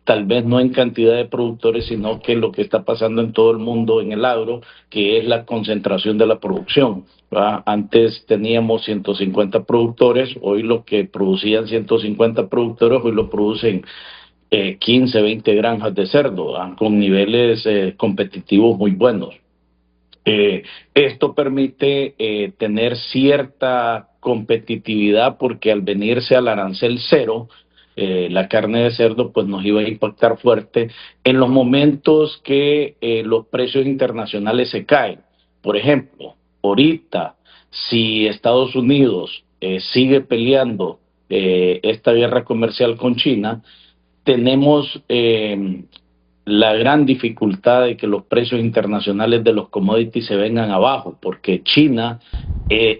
tal vez no en cantidad de productores, sino que lo que está pasando en todo el mundo en el agro, que es la concentración de la producción, ¿verdad? Antes teníamos 150 productores, hoy lo que producían 150 productores, hoy lo producen 15, 20 granjas de cerdo, con niveles competitivos muy buenos. Esto permite tener cierta competitividad porque al venirse al arancel cero, la carne de cerdo pues nos iba a impactar fuerte en los momentos que los precios internacionales se caen. Por ejemplo, ahorita, si Estados Unidos sigue peleando esta guerra comercial con China, tenemos la gran dificultad de que los precios internacionales de los commodities se vengan abajo, porque China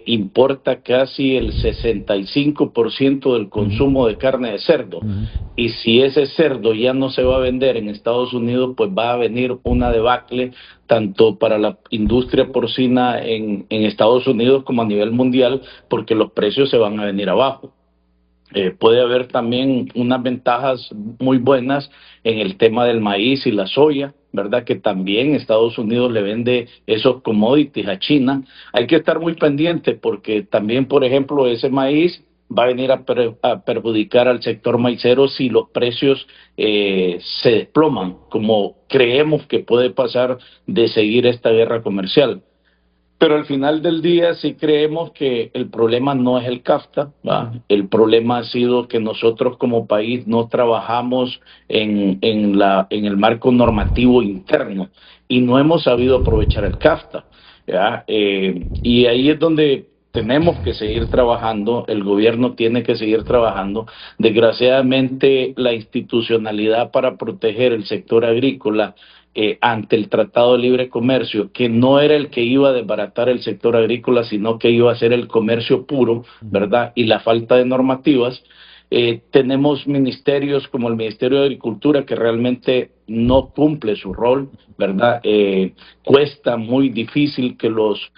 importa casi el 65% del consumo de carne de cerdo. Y si ese cerdo ya no se va a vender en Estados Unidos, pues va a venir una debacle tanto para la industria porcina en Estados Unidos como a nivel mundial, porque los precios se van a venir abajo. Puede haber también unas ventajas muy buenas en el tema del maíz y la soya, ¿verdad? Que también Estados Unidos le vende esos commodities a China. Hay que estar muy pendiente porque también, por ejemplo, ese maíz va a venir a perjudicar al sector maicero si los precios se desploman, como creemos que puede pasar de seguir esta guerra comercial. Pero al final del día sí creemos que el problema no es el CAFTA, ¿va? El problema ha sido que nosotros como país no trabajamos en el marco normativo interno y no hemos sabido aprovechar el CAFTA, ¿ya? Y ahí es donde tenemos que seguir trabajando, el gobierno tiene que seguir trabajando. Desgraciadamente la institucionalidad para proteger el sector agrícola ante el Tratado de Libre Comercio, que no era el que iba a desbaratar el sector agrícola, sino que iba a ser el comercio puro, ¿verdad? Y la falta de normativas. Tenemos ministerios como el Ministerio de Agricultura que realmente no cumple su rol, ¿verdad? Cuesta muy difícil que los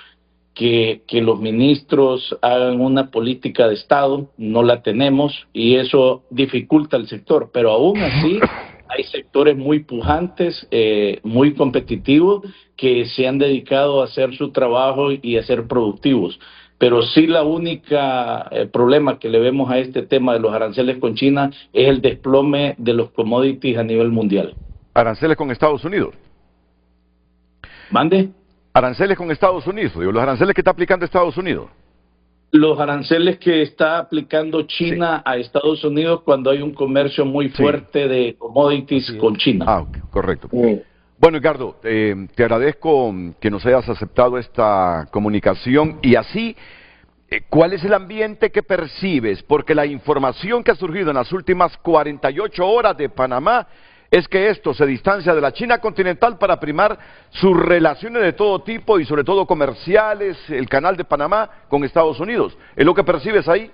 ministros hagan una política de Estado, no la tenemos y eso dificulta el sector, pero aún así hay sectores muy pujantes, muy competitivos, que se han dedicado a hacer su trabajo y a ser productivos. Pero sí la única problema que le vemos a este tema de los aranceles con China es el desplome de los commodities a nivel mundial. ¿Aranceles con Estados Unidos? ¿Mande? Aranceles con Estados Unidos, digo, los aranceles que está aplicando Estados Unidos. Los aranceles que está aplicando China a Estados Unidos cuando hay un comercio muy fuerte de commodities con China. Ah, okay, correcto. Bueno, Edgardo, te agradezco que nos hayas aceptado esta comunicación y así, ¿cuál es el ambiente que percibes? Porque la información que ha surgido en las últimas 48 horas de Panamá es que esto se distancia de la China continental para primar sus relaciones de todo tipo y sobre todo comerciales, el canal de Panamá con Estados Unidos. ¿Es lo que percibes ahí?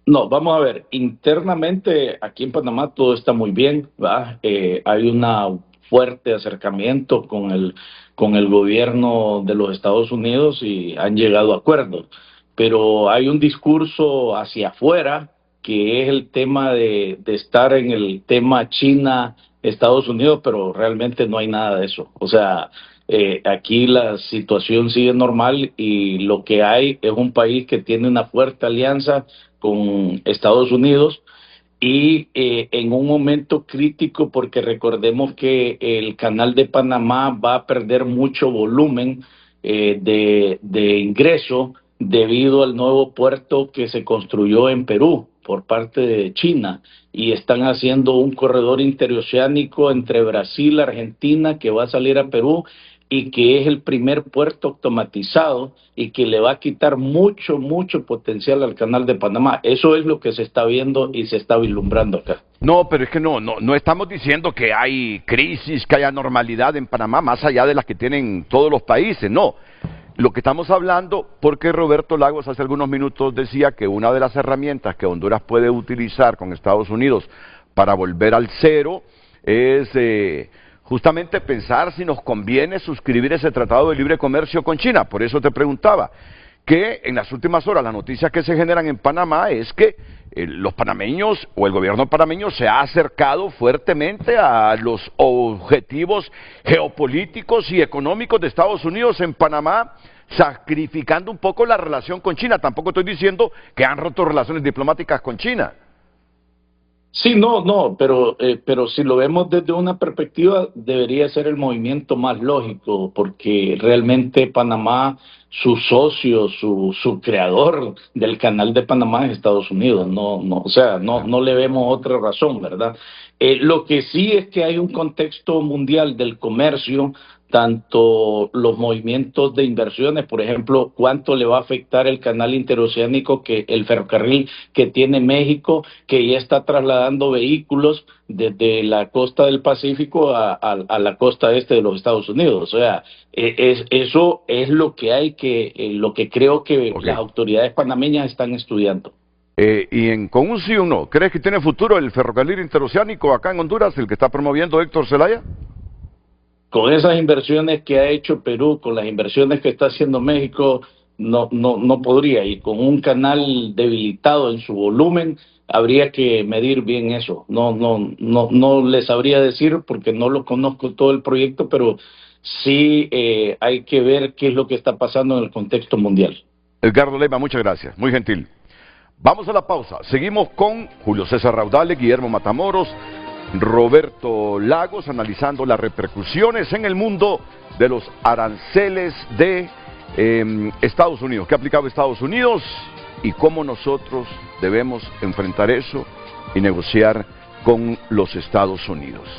No, vamos a ver, internamente aquí en Panamá todo está muy bien, ¿verdad? Hay un fuerte acercamiento con el gobierno de los Estados Unidos y han llegado a acuerdos, pero hay un discurso hacia afuera que es el tema de estar en el tema China-Estados Unidos, pero realmente no hay nada de eso. O sea, aquí la situación sigue normal y lo que hay es un país que tiene una fuerte alianza con Estados Unidos y en un momento crítico porque recordemos que el canal de Panamá va a perder mucho volumen de ingreso debido al nuevo puerto que se construyó en Perú por parte de China y están haciendo un corredor interoceánico entre Brasil y Argentina que va a salir a Perú y que es el primer puerto automatizado y que le va a quitar mucho potencial al canal de Panamá. Eso es lo que se está viendo y se está vislumbrando acá. No, pero es que no estamos diciendo que hay crisis, que haya normalidad en Panamá más allá de las que tienen todos los países, no. Lo que estamos hablando, porque Roberto Lagos hace algunos minutos decía que una de las herramientas que Honduras puede utilizar con Estados Unidos para volver al cero es justamente pensar si nos conviene suscribir ese tratado de libre comercio con China. Por eso te preguntaba, que en las últimas horas las noticias que se generan en Panamá es que los panameños o el gobierno panameño se ha acercado fuertemente a los objetivos geopolíticos y económicos de Estados Unidos en Panamá, sacrificando un poco la relación con China. Tampoco estoy diciendo que han roto relaciones diplomáticas con China. Sí, no, pero si lo vemos desde una perspectiva, debería ser el movimiento más lógico, porque realmente Panamá, su socio, su creador del canal de Panamá es Estados Unidos, o sea, no le vemos otra razón, ¿verdad? Lo que sí es que hay un contexto mundial del comercio, tanto los movimientos de inversiones, por ejemplo, cuánto le va a afectar el canal interoceánico, que el ferrocarril que tiene México, que ya está trasladando vehículos desde la costa del Pacífico a la costa este de los Estados Unidos. O sea, eso es lo que hay lo que creo que las autoridades panameñas están estudiando. Con un sí o un no, ¿crees que tiene futuro el ferrocarril interoceánico acá en Honduras, el que está promoviendo Héctor Zelaya? Con esas inversiones que ha hecho Perú, con las inversiones que está haciendo México, no podría. Y con un canal debilitado en su volumen, habría que medir bien eso. No les sabría decir porque no lo conozco todo el proyecto, pero sí hay que ver qué es lo que está pasando en el contexto mundial. Edgardo Leyva, muchas gracias, muy gentil. Vamos a la pausa. Seguimos con Julio César Raudales, Guillermo Matamoros, Roberto Lagos, analizando las repercusiones en el mundo de los aranceles de Estados Unidos, que ha aplicado Estados Unidos y cómo nosotros debemos enfrentar eso y negociar con los Estados Unidos.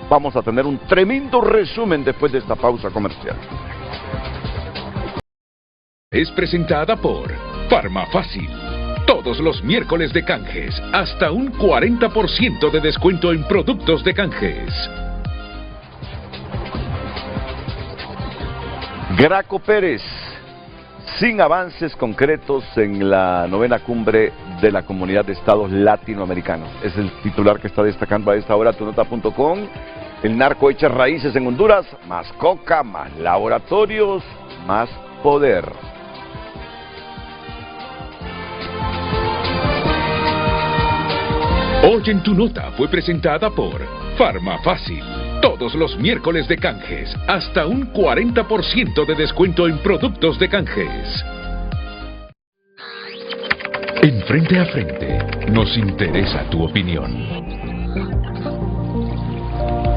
Vamos a tener un tremendo resumen después de esta pausa comercial. Es presentada por Farmafácil. Todos los miércoles de canjes, hasta un 40% de descuento en productos de canjes. Graco Pérez, sin avances concretos en la 9ª cumbre de la Comunidad de Estados Latinoamericanos. Es el titular que está destacando a esta hora tunota.com. El narco echa raíces en Honduras, más coca, más laboratorios, más poder. Hoy en tu nota fue presentada por Farmafácil. Todos los miércoles de canjes, hasta un 40% de descuento en productos de canjes. En Frente a Frente, nos interesa tu opinión.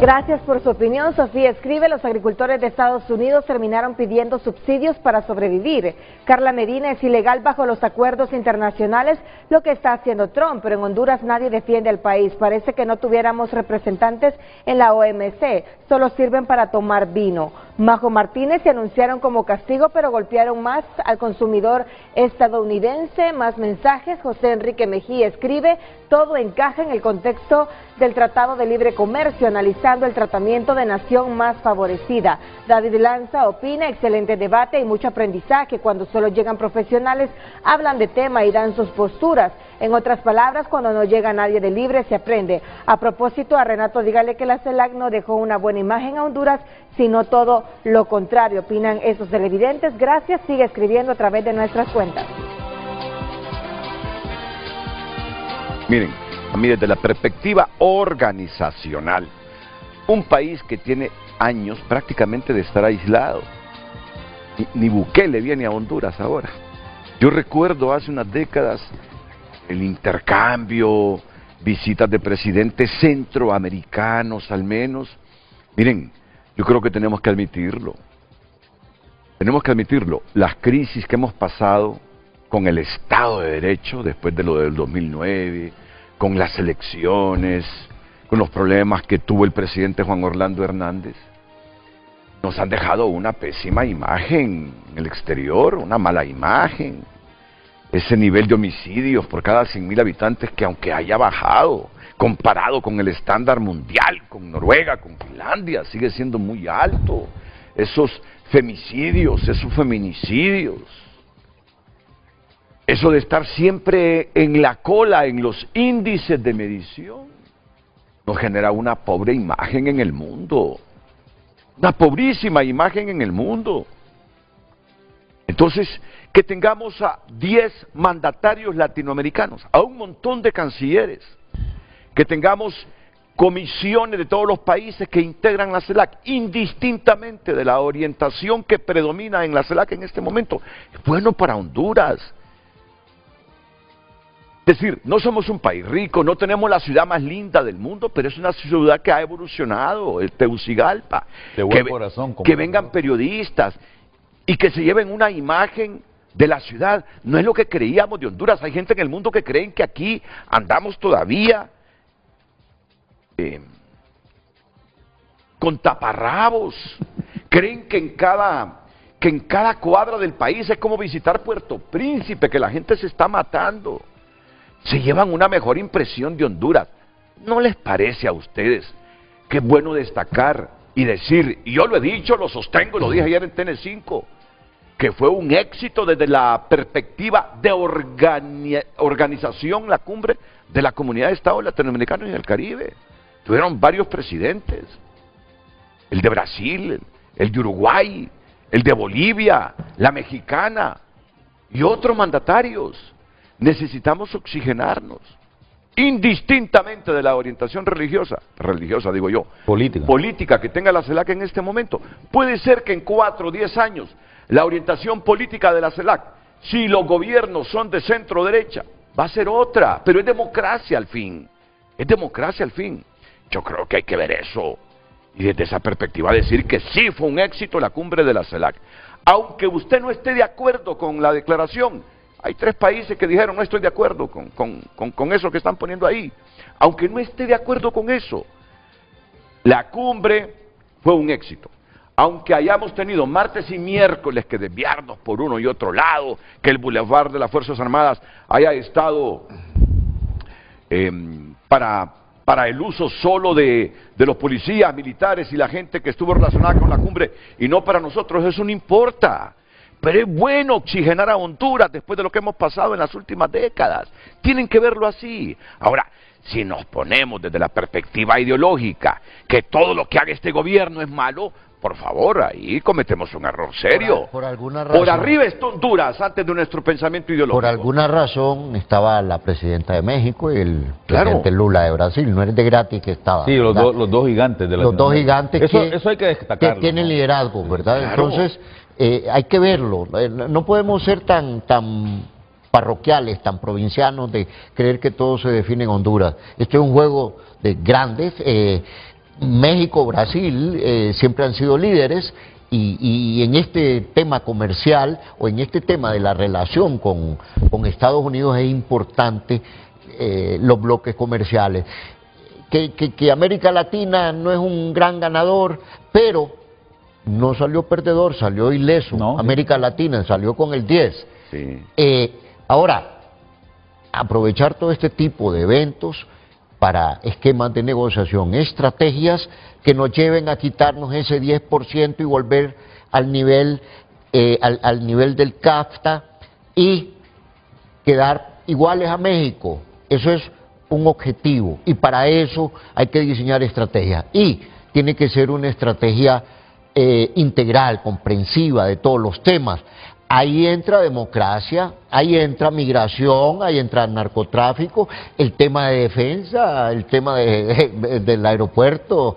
Gracias por su opinión. Sofía escribe: los agricultores de Estados Unidos terminaron pidiendo subsidios para sobrevivir. Carla Medina: es ilegal bajo los acuerdos internacionales lo que está haciendo Trump, pero en Honduras nadie defiende al país. Parece que no tuviéramos representantes en la OMC, solo sirven para tomar vino. Majo Martínez: se anunciaron como castigo, pero golpearon más al consumidor estadounidense. Más mensajes. José Enrique Mejía escribe: todo encaja en el contexto del Tratado de Libre Comercio, analizando el tratamiento de nación más favorecida. David Lanza opina: excelente debate y mucho aprendizaje. Cuando solo llegan profesionales, hablan de tema y dan sus posturas. En otras palabras, cuando no llega nadie de Libre, se aprende. A propósito, a Renato dígale que la CELAC no dejó una buena imagen a Honduras, sino todo lo contrario. Opinan esos televidentes. Gracias, sigue escribiendo a través de nuestras cuentas. Miren, a mí desde la perspectiva organizacional, un país que tiene años prácticamente de estar aislado. Ni Bukele viene a Honduras ahora. Yo recuerdo hace unas décadas el intercambio, visitas de presidentes centroamericanos al menos. Miren, yo creo que tenemos que admitirlo. Tenemos que admitirlo. Las crisis que hemos pasado con el Estado de Derecho después de lo del 2009, con las elecciones, con los problemas que tuvo el presidente Juan Orlando Hernández, nos han dejado una pésima imagen en el exterior, una mala imagen. Ese nivel de homicidios por cada 100.000 habitantes que, aunque haya bajado, comparado con el estándar mundial, con Noruega, con Finlandia, sigue siendo muy alto. Esos femicidios, esos feminicidios, eso de estar siempre en la cola en los índices de medición, nos genera una pobre imagen en el mundo, una pobrísima imagen en el mundo. Entonces, que tengamos a 10 mandatarios latinoamericanos, a un montón de cancilleres, que tengamos comisiones de todos los países que integran la CELAC, indistintamente de la orientación que predomina en la CELAC en este momento, es bueno para Honduras. Es decir, no somos un país rico, no tenemos la ciudad más linda del mundo, pero es una ciudad que ha evolucionado, el Tegucigalpa. De buen corazón. Que vengan periodistas y que se lleven una imagen de la ciudad. No es lo que creíamos de Honduras. Hay gente en el mundo que creen que aquí andamos todavía con taparrabos. Creen que en cada cuadra del país es como visitar Puerto Príncipe, que la gente se está matando. Se llevan una mejor impresión de Honduras. ¿No les parece a ustedes que es bueno destacar y decir, y yo lo he dicho, lo sostengo, lo dije ayer en TN5, que fue un éxito desde la perspectiva de organización, la cumbre de la Comunidad de Estados Latinoamericanos y del Caribe? Tuvieron varios presidentes, el de Brasil, el de Uruguay, el de Bolivia, la mexicana y otros mandatarios. Necesitamos oxigenarnos, indistintamente de la orientación religiosa digo yo, política que tenga la CELAC en este momento. Puede ser que en 4 o 10 años la orientación política de la CELAC, si los gobiernos son de centro derecha, va a ser otra, pero es democracia al fin, Yo creo que hay que ver eso y desde esa perspectiva decir que sí fue un éxito la cumbre de la CELAC. Aunque usted no esté de acuerdo con la declaración, hay 3 países que dijeron no estoy de acuerdo con eso que están poniendo ahí. Aunque no esté de acuerdo con eso, la cumbre fue un éxito. Aunque hayamos tenido martes y miércoles que desviarnos por uno y otro lado, que el Boulevard de las Fuerzas Armadas haya estado para el uso solo de los policías, militares y la gente que estuvo relacionada con la cumbre y no para nosotros, eso no importa. Pero es bueno oxigenar a Honduras después de lo que hemos pasado en las últimas décadas. Tienen que verlo así. Ahora, si nos ponemos desde la perspectiva ideológica, que todo lo que haga este gobierno es malo, por favor, ahí cometemos un error serio. Por alguna razón. Por arriba está Honduras antes de nuestro pensamiento ideológico. Por alguna razón estaba la presidenta de México y el presidente Lula de Brasil. No es de gratis que estaba. Sí, los dos gigantes de la Los dos gigantes eso hay que destacarlo, que tienen liderazgo, ¿verdad? Claro. Entonces, hay que verlo. No podemos ser tan parroquiales, tan provincianos de creer que todo se define en Honduras. Este es un juego de grandes. México, Brasil siempre han sido líderes y en este tema comercial o en este tema de la relación con Estados Unidos es importante los bloques comerciales. Que América Latina no es un gran ganador, pero no salió perdedor, salió ileso. No. América Latina salió con el 10. Sí. Ahora, aprovechar todo este tipo de eventos para esquemas de negociación, estrategias que nos lleven a quitarnos ese 10% y volver al nivel del CAFTA y quedar iguales a México. Eso es un objetivo y para eso hay que diseñar estrategias y tiene que ser una estrategia integral, comprensiva de todos los temas. Ahí entra democracia, ahí entra migración, ahí entra narcotráfico, el tema de defensa, el tema del aeropuerto,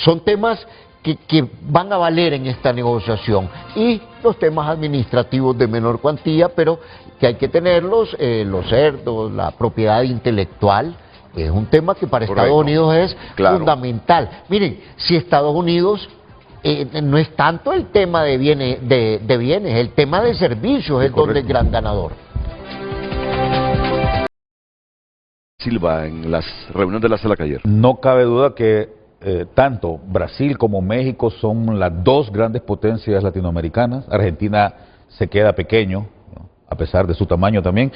son temas que van a valer en esta negociación. Y los temas administrativos de menor cuantía, pero que hay que tenerlos, los cerdos, la propiedad intelectual, es un tema que para Estados Unidos es fundamental. Miren, si Estados Unidos... no es tanto el tema de bienes, el tema de servicios es donde es gran ganador. Silva, en las reuniones de la CELAC ayer. No cabe duda que tanto Brasil como México son las 2 grandes potencias latinoamericanas. Argentina se queda pequeño, ¿no?, a pesar de su tamaño también.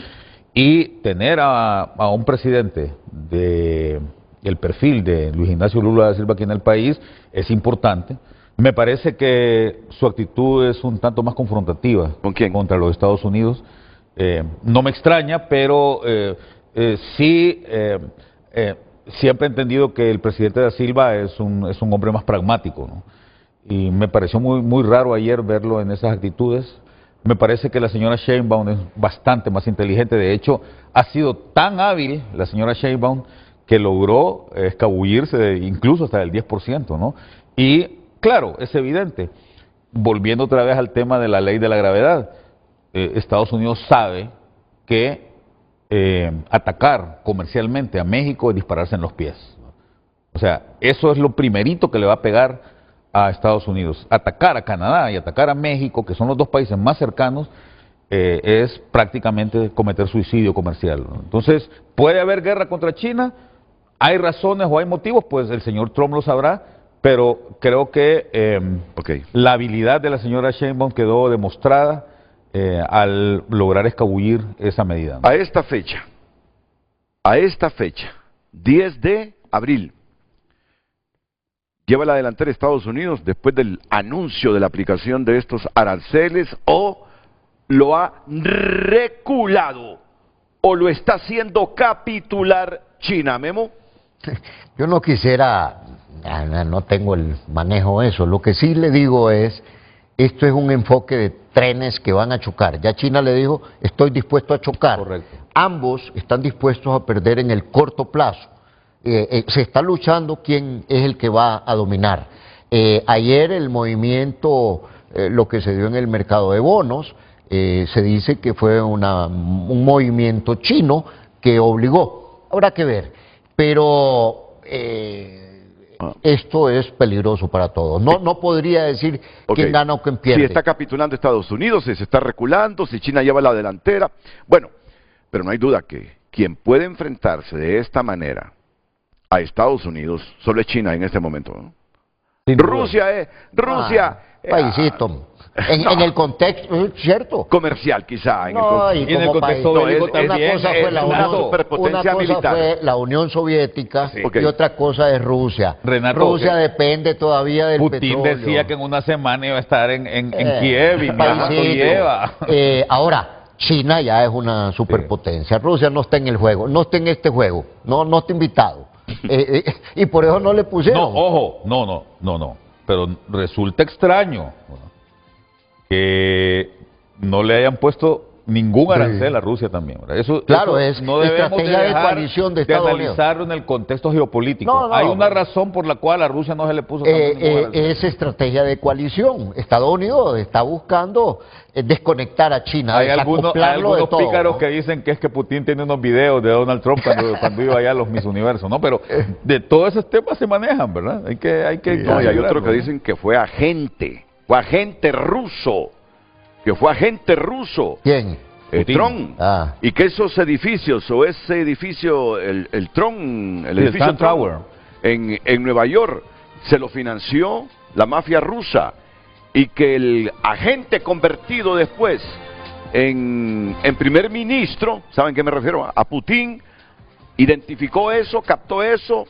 Y tener a un presidente del perfil de Luis Ignacio Lula da Silva aquí en el país es importante. Me parece que su actitud es un tanto más confrontativa. ¿Con quién? Contra los Estados Unidos. No me extraña, pero sí siempre he entendido que el presidente da Silva es un hombre más pragmático, ¿no? Y me pareció muy raro ayer verlo en esas actitudes. Me parece que la señora Sheinbaum es bastante más inteligente. De hecho, ha sido tan hábil la señora Sheinbaum que logró escabullirse incluso hasta del 10%, ¿no? Y claro, es evidente, volviendo otra vez al tema de la ley de la gravedad, Estados Unidos sabe que atacar comercialmente a México es dispararse en los pies. O sea, eso es lo primerito que le va a pegar a Estados Unidos. Atacar a Canadá y atacar a México, que son los dos países más cercanos, es prácticamente cometer suicidio comercial, ¿no? Entonces, ¿puede haber guerra contra China? ¿Hay razones o hay motivos? Pues el señor Trump lo sabrá, pero creo que la habilidad de la señora Sheinbaum quedó demostrada al lograr escabullir esa medida, ¿no? A esta fecha, 10 de abril, ¿lleva la delantera Estados Unidos después del anuncio de la aplicación de estos aranceles o lo ha reculado o lo está haciendo capitular China, Memo? Yo no quisiera, no tengo el manejo de eso, lo que sí le digo es, esto es un enfoque de trenes que van a chocar. Ya China le dijo, estoy dispuesto a chocar. Correcto. Ambos están dispuestos a perder en el corto plazo. Se está luchando quién es el que va a dominar. Ayer el movimiento, lo que se dio en el mercado de bonos, se dice que fue un movimiento chino que obligó. Habrá que ver. Pero esto es peligroso para todos. No podría decir quién gana o quién pierde. Si está capitulando Estados Unidos, si se está reculando, si China lleva la delantera. Bueno, pero no hay duda que quien puede enfrentarse de esta manera a Estados Unidos solo es China en este momento, ¿no? Rusia paisito. En el contexto, ¿cierto? Comercial, quizá. En el contexto bélico también. Una cosa fue la Unión Soviética y otra cosa es Rusia. Renato, Rusia depende todavía del Putin petróleo. decía que en una semana iba a estar en Kiev y cuánto lleva. Ahora, China ya es una superpotencia. Rusia no está en el juego, no está en este juego, no está invitado. Y por eso no le pusieron. No, ojo, no. Pero resulta extraño que no le hayan puesto ningún arancel a Rusia también. Eso es no debemos estrategia de coalición de Estados Unidos. Analizarlo en el contexto geopolítico. Hay una razón por la cual a Rusia no se le puso ningún arancel. Es estrategia de coalición. Estados Unidos está buscando desconectar a China. Hay algunos pícaros que dicen que es que Putin tiene unos videos de Donald Trump cuando iba allá a los Miss Universo, ¿no? Pero de todos esos temas se manejan, ¿verdad? Hay que y hay otro que dicen que fue agente ruso. ¿Quién? Trump. Y que esos edificios, o ese edificio, el edificio Trump Tower en Nueva York, se lo financió la mafia rusa. Y que el agente convertido después en primer ministro, ¿saben qué me refiero? A Putin, identificó eso, captó eso,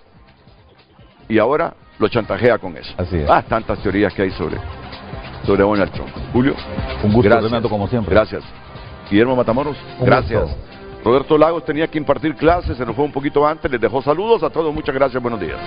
y ahora lo chantajea con eso. Así es. Tantas teorías que hay sobre Donald Trump. Julio, un gusto, gracias. Renato, como siempre. Gracias. Guillermo Matamoros, gracias. Roberto Lagos tenía que impartir clases, se nos fue un poquito antes, les dejó saludos a todos, muchas gracias, buenos días.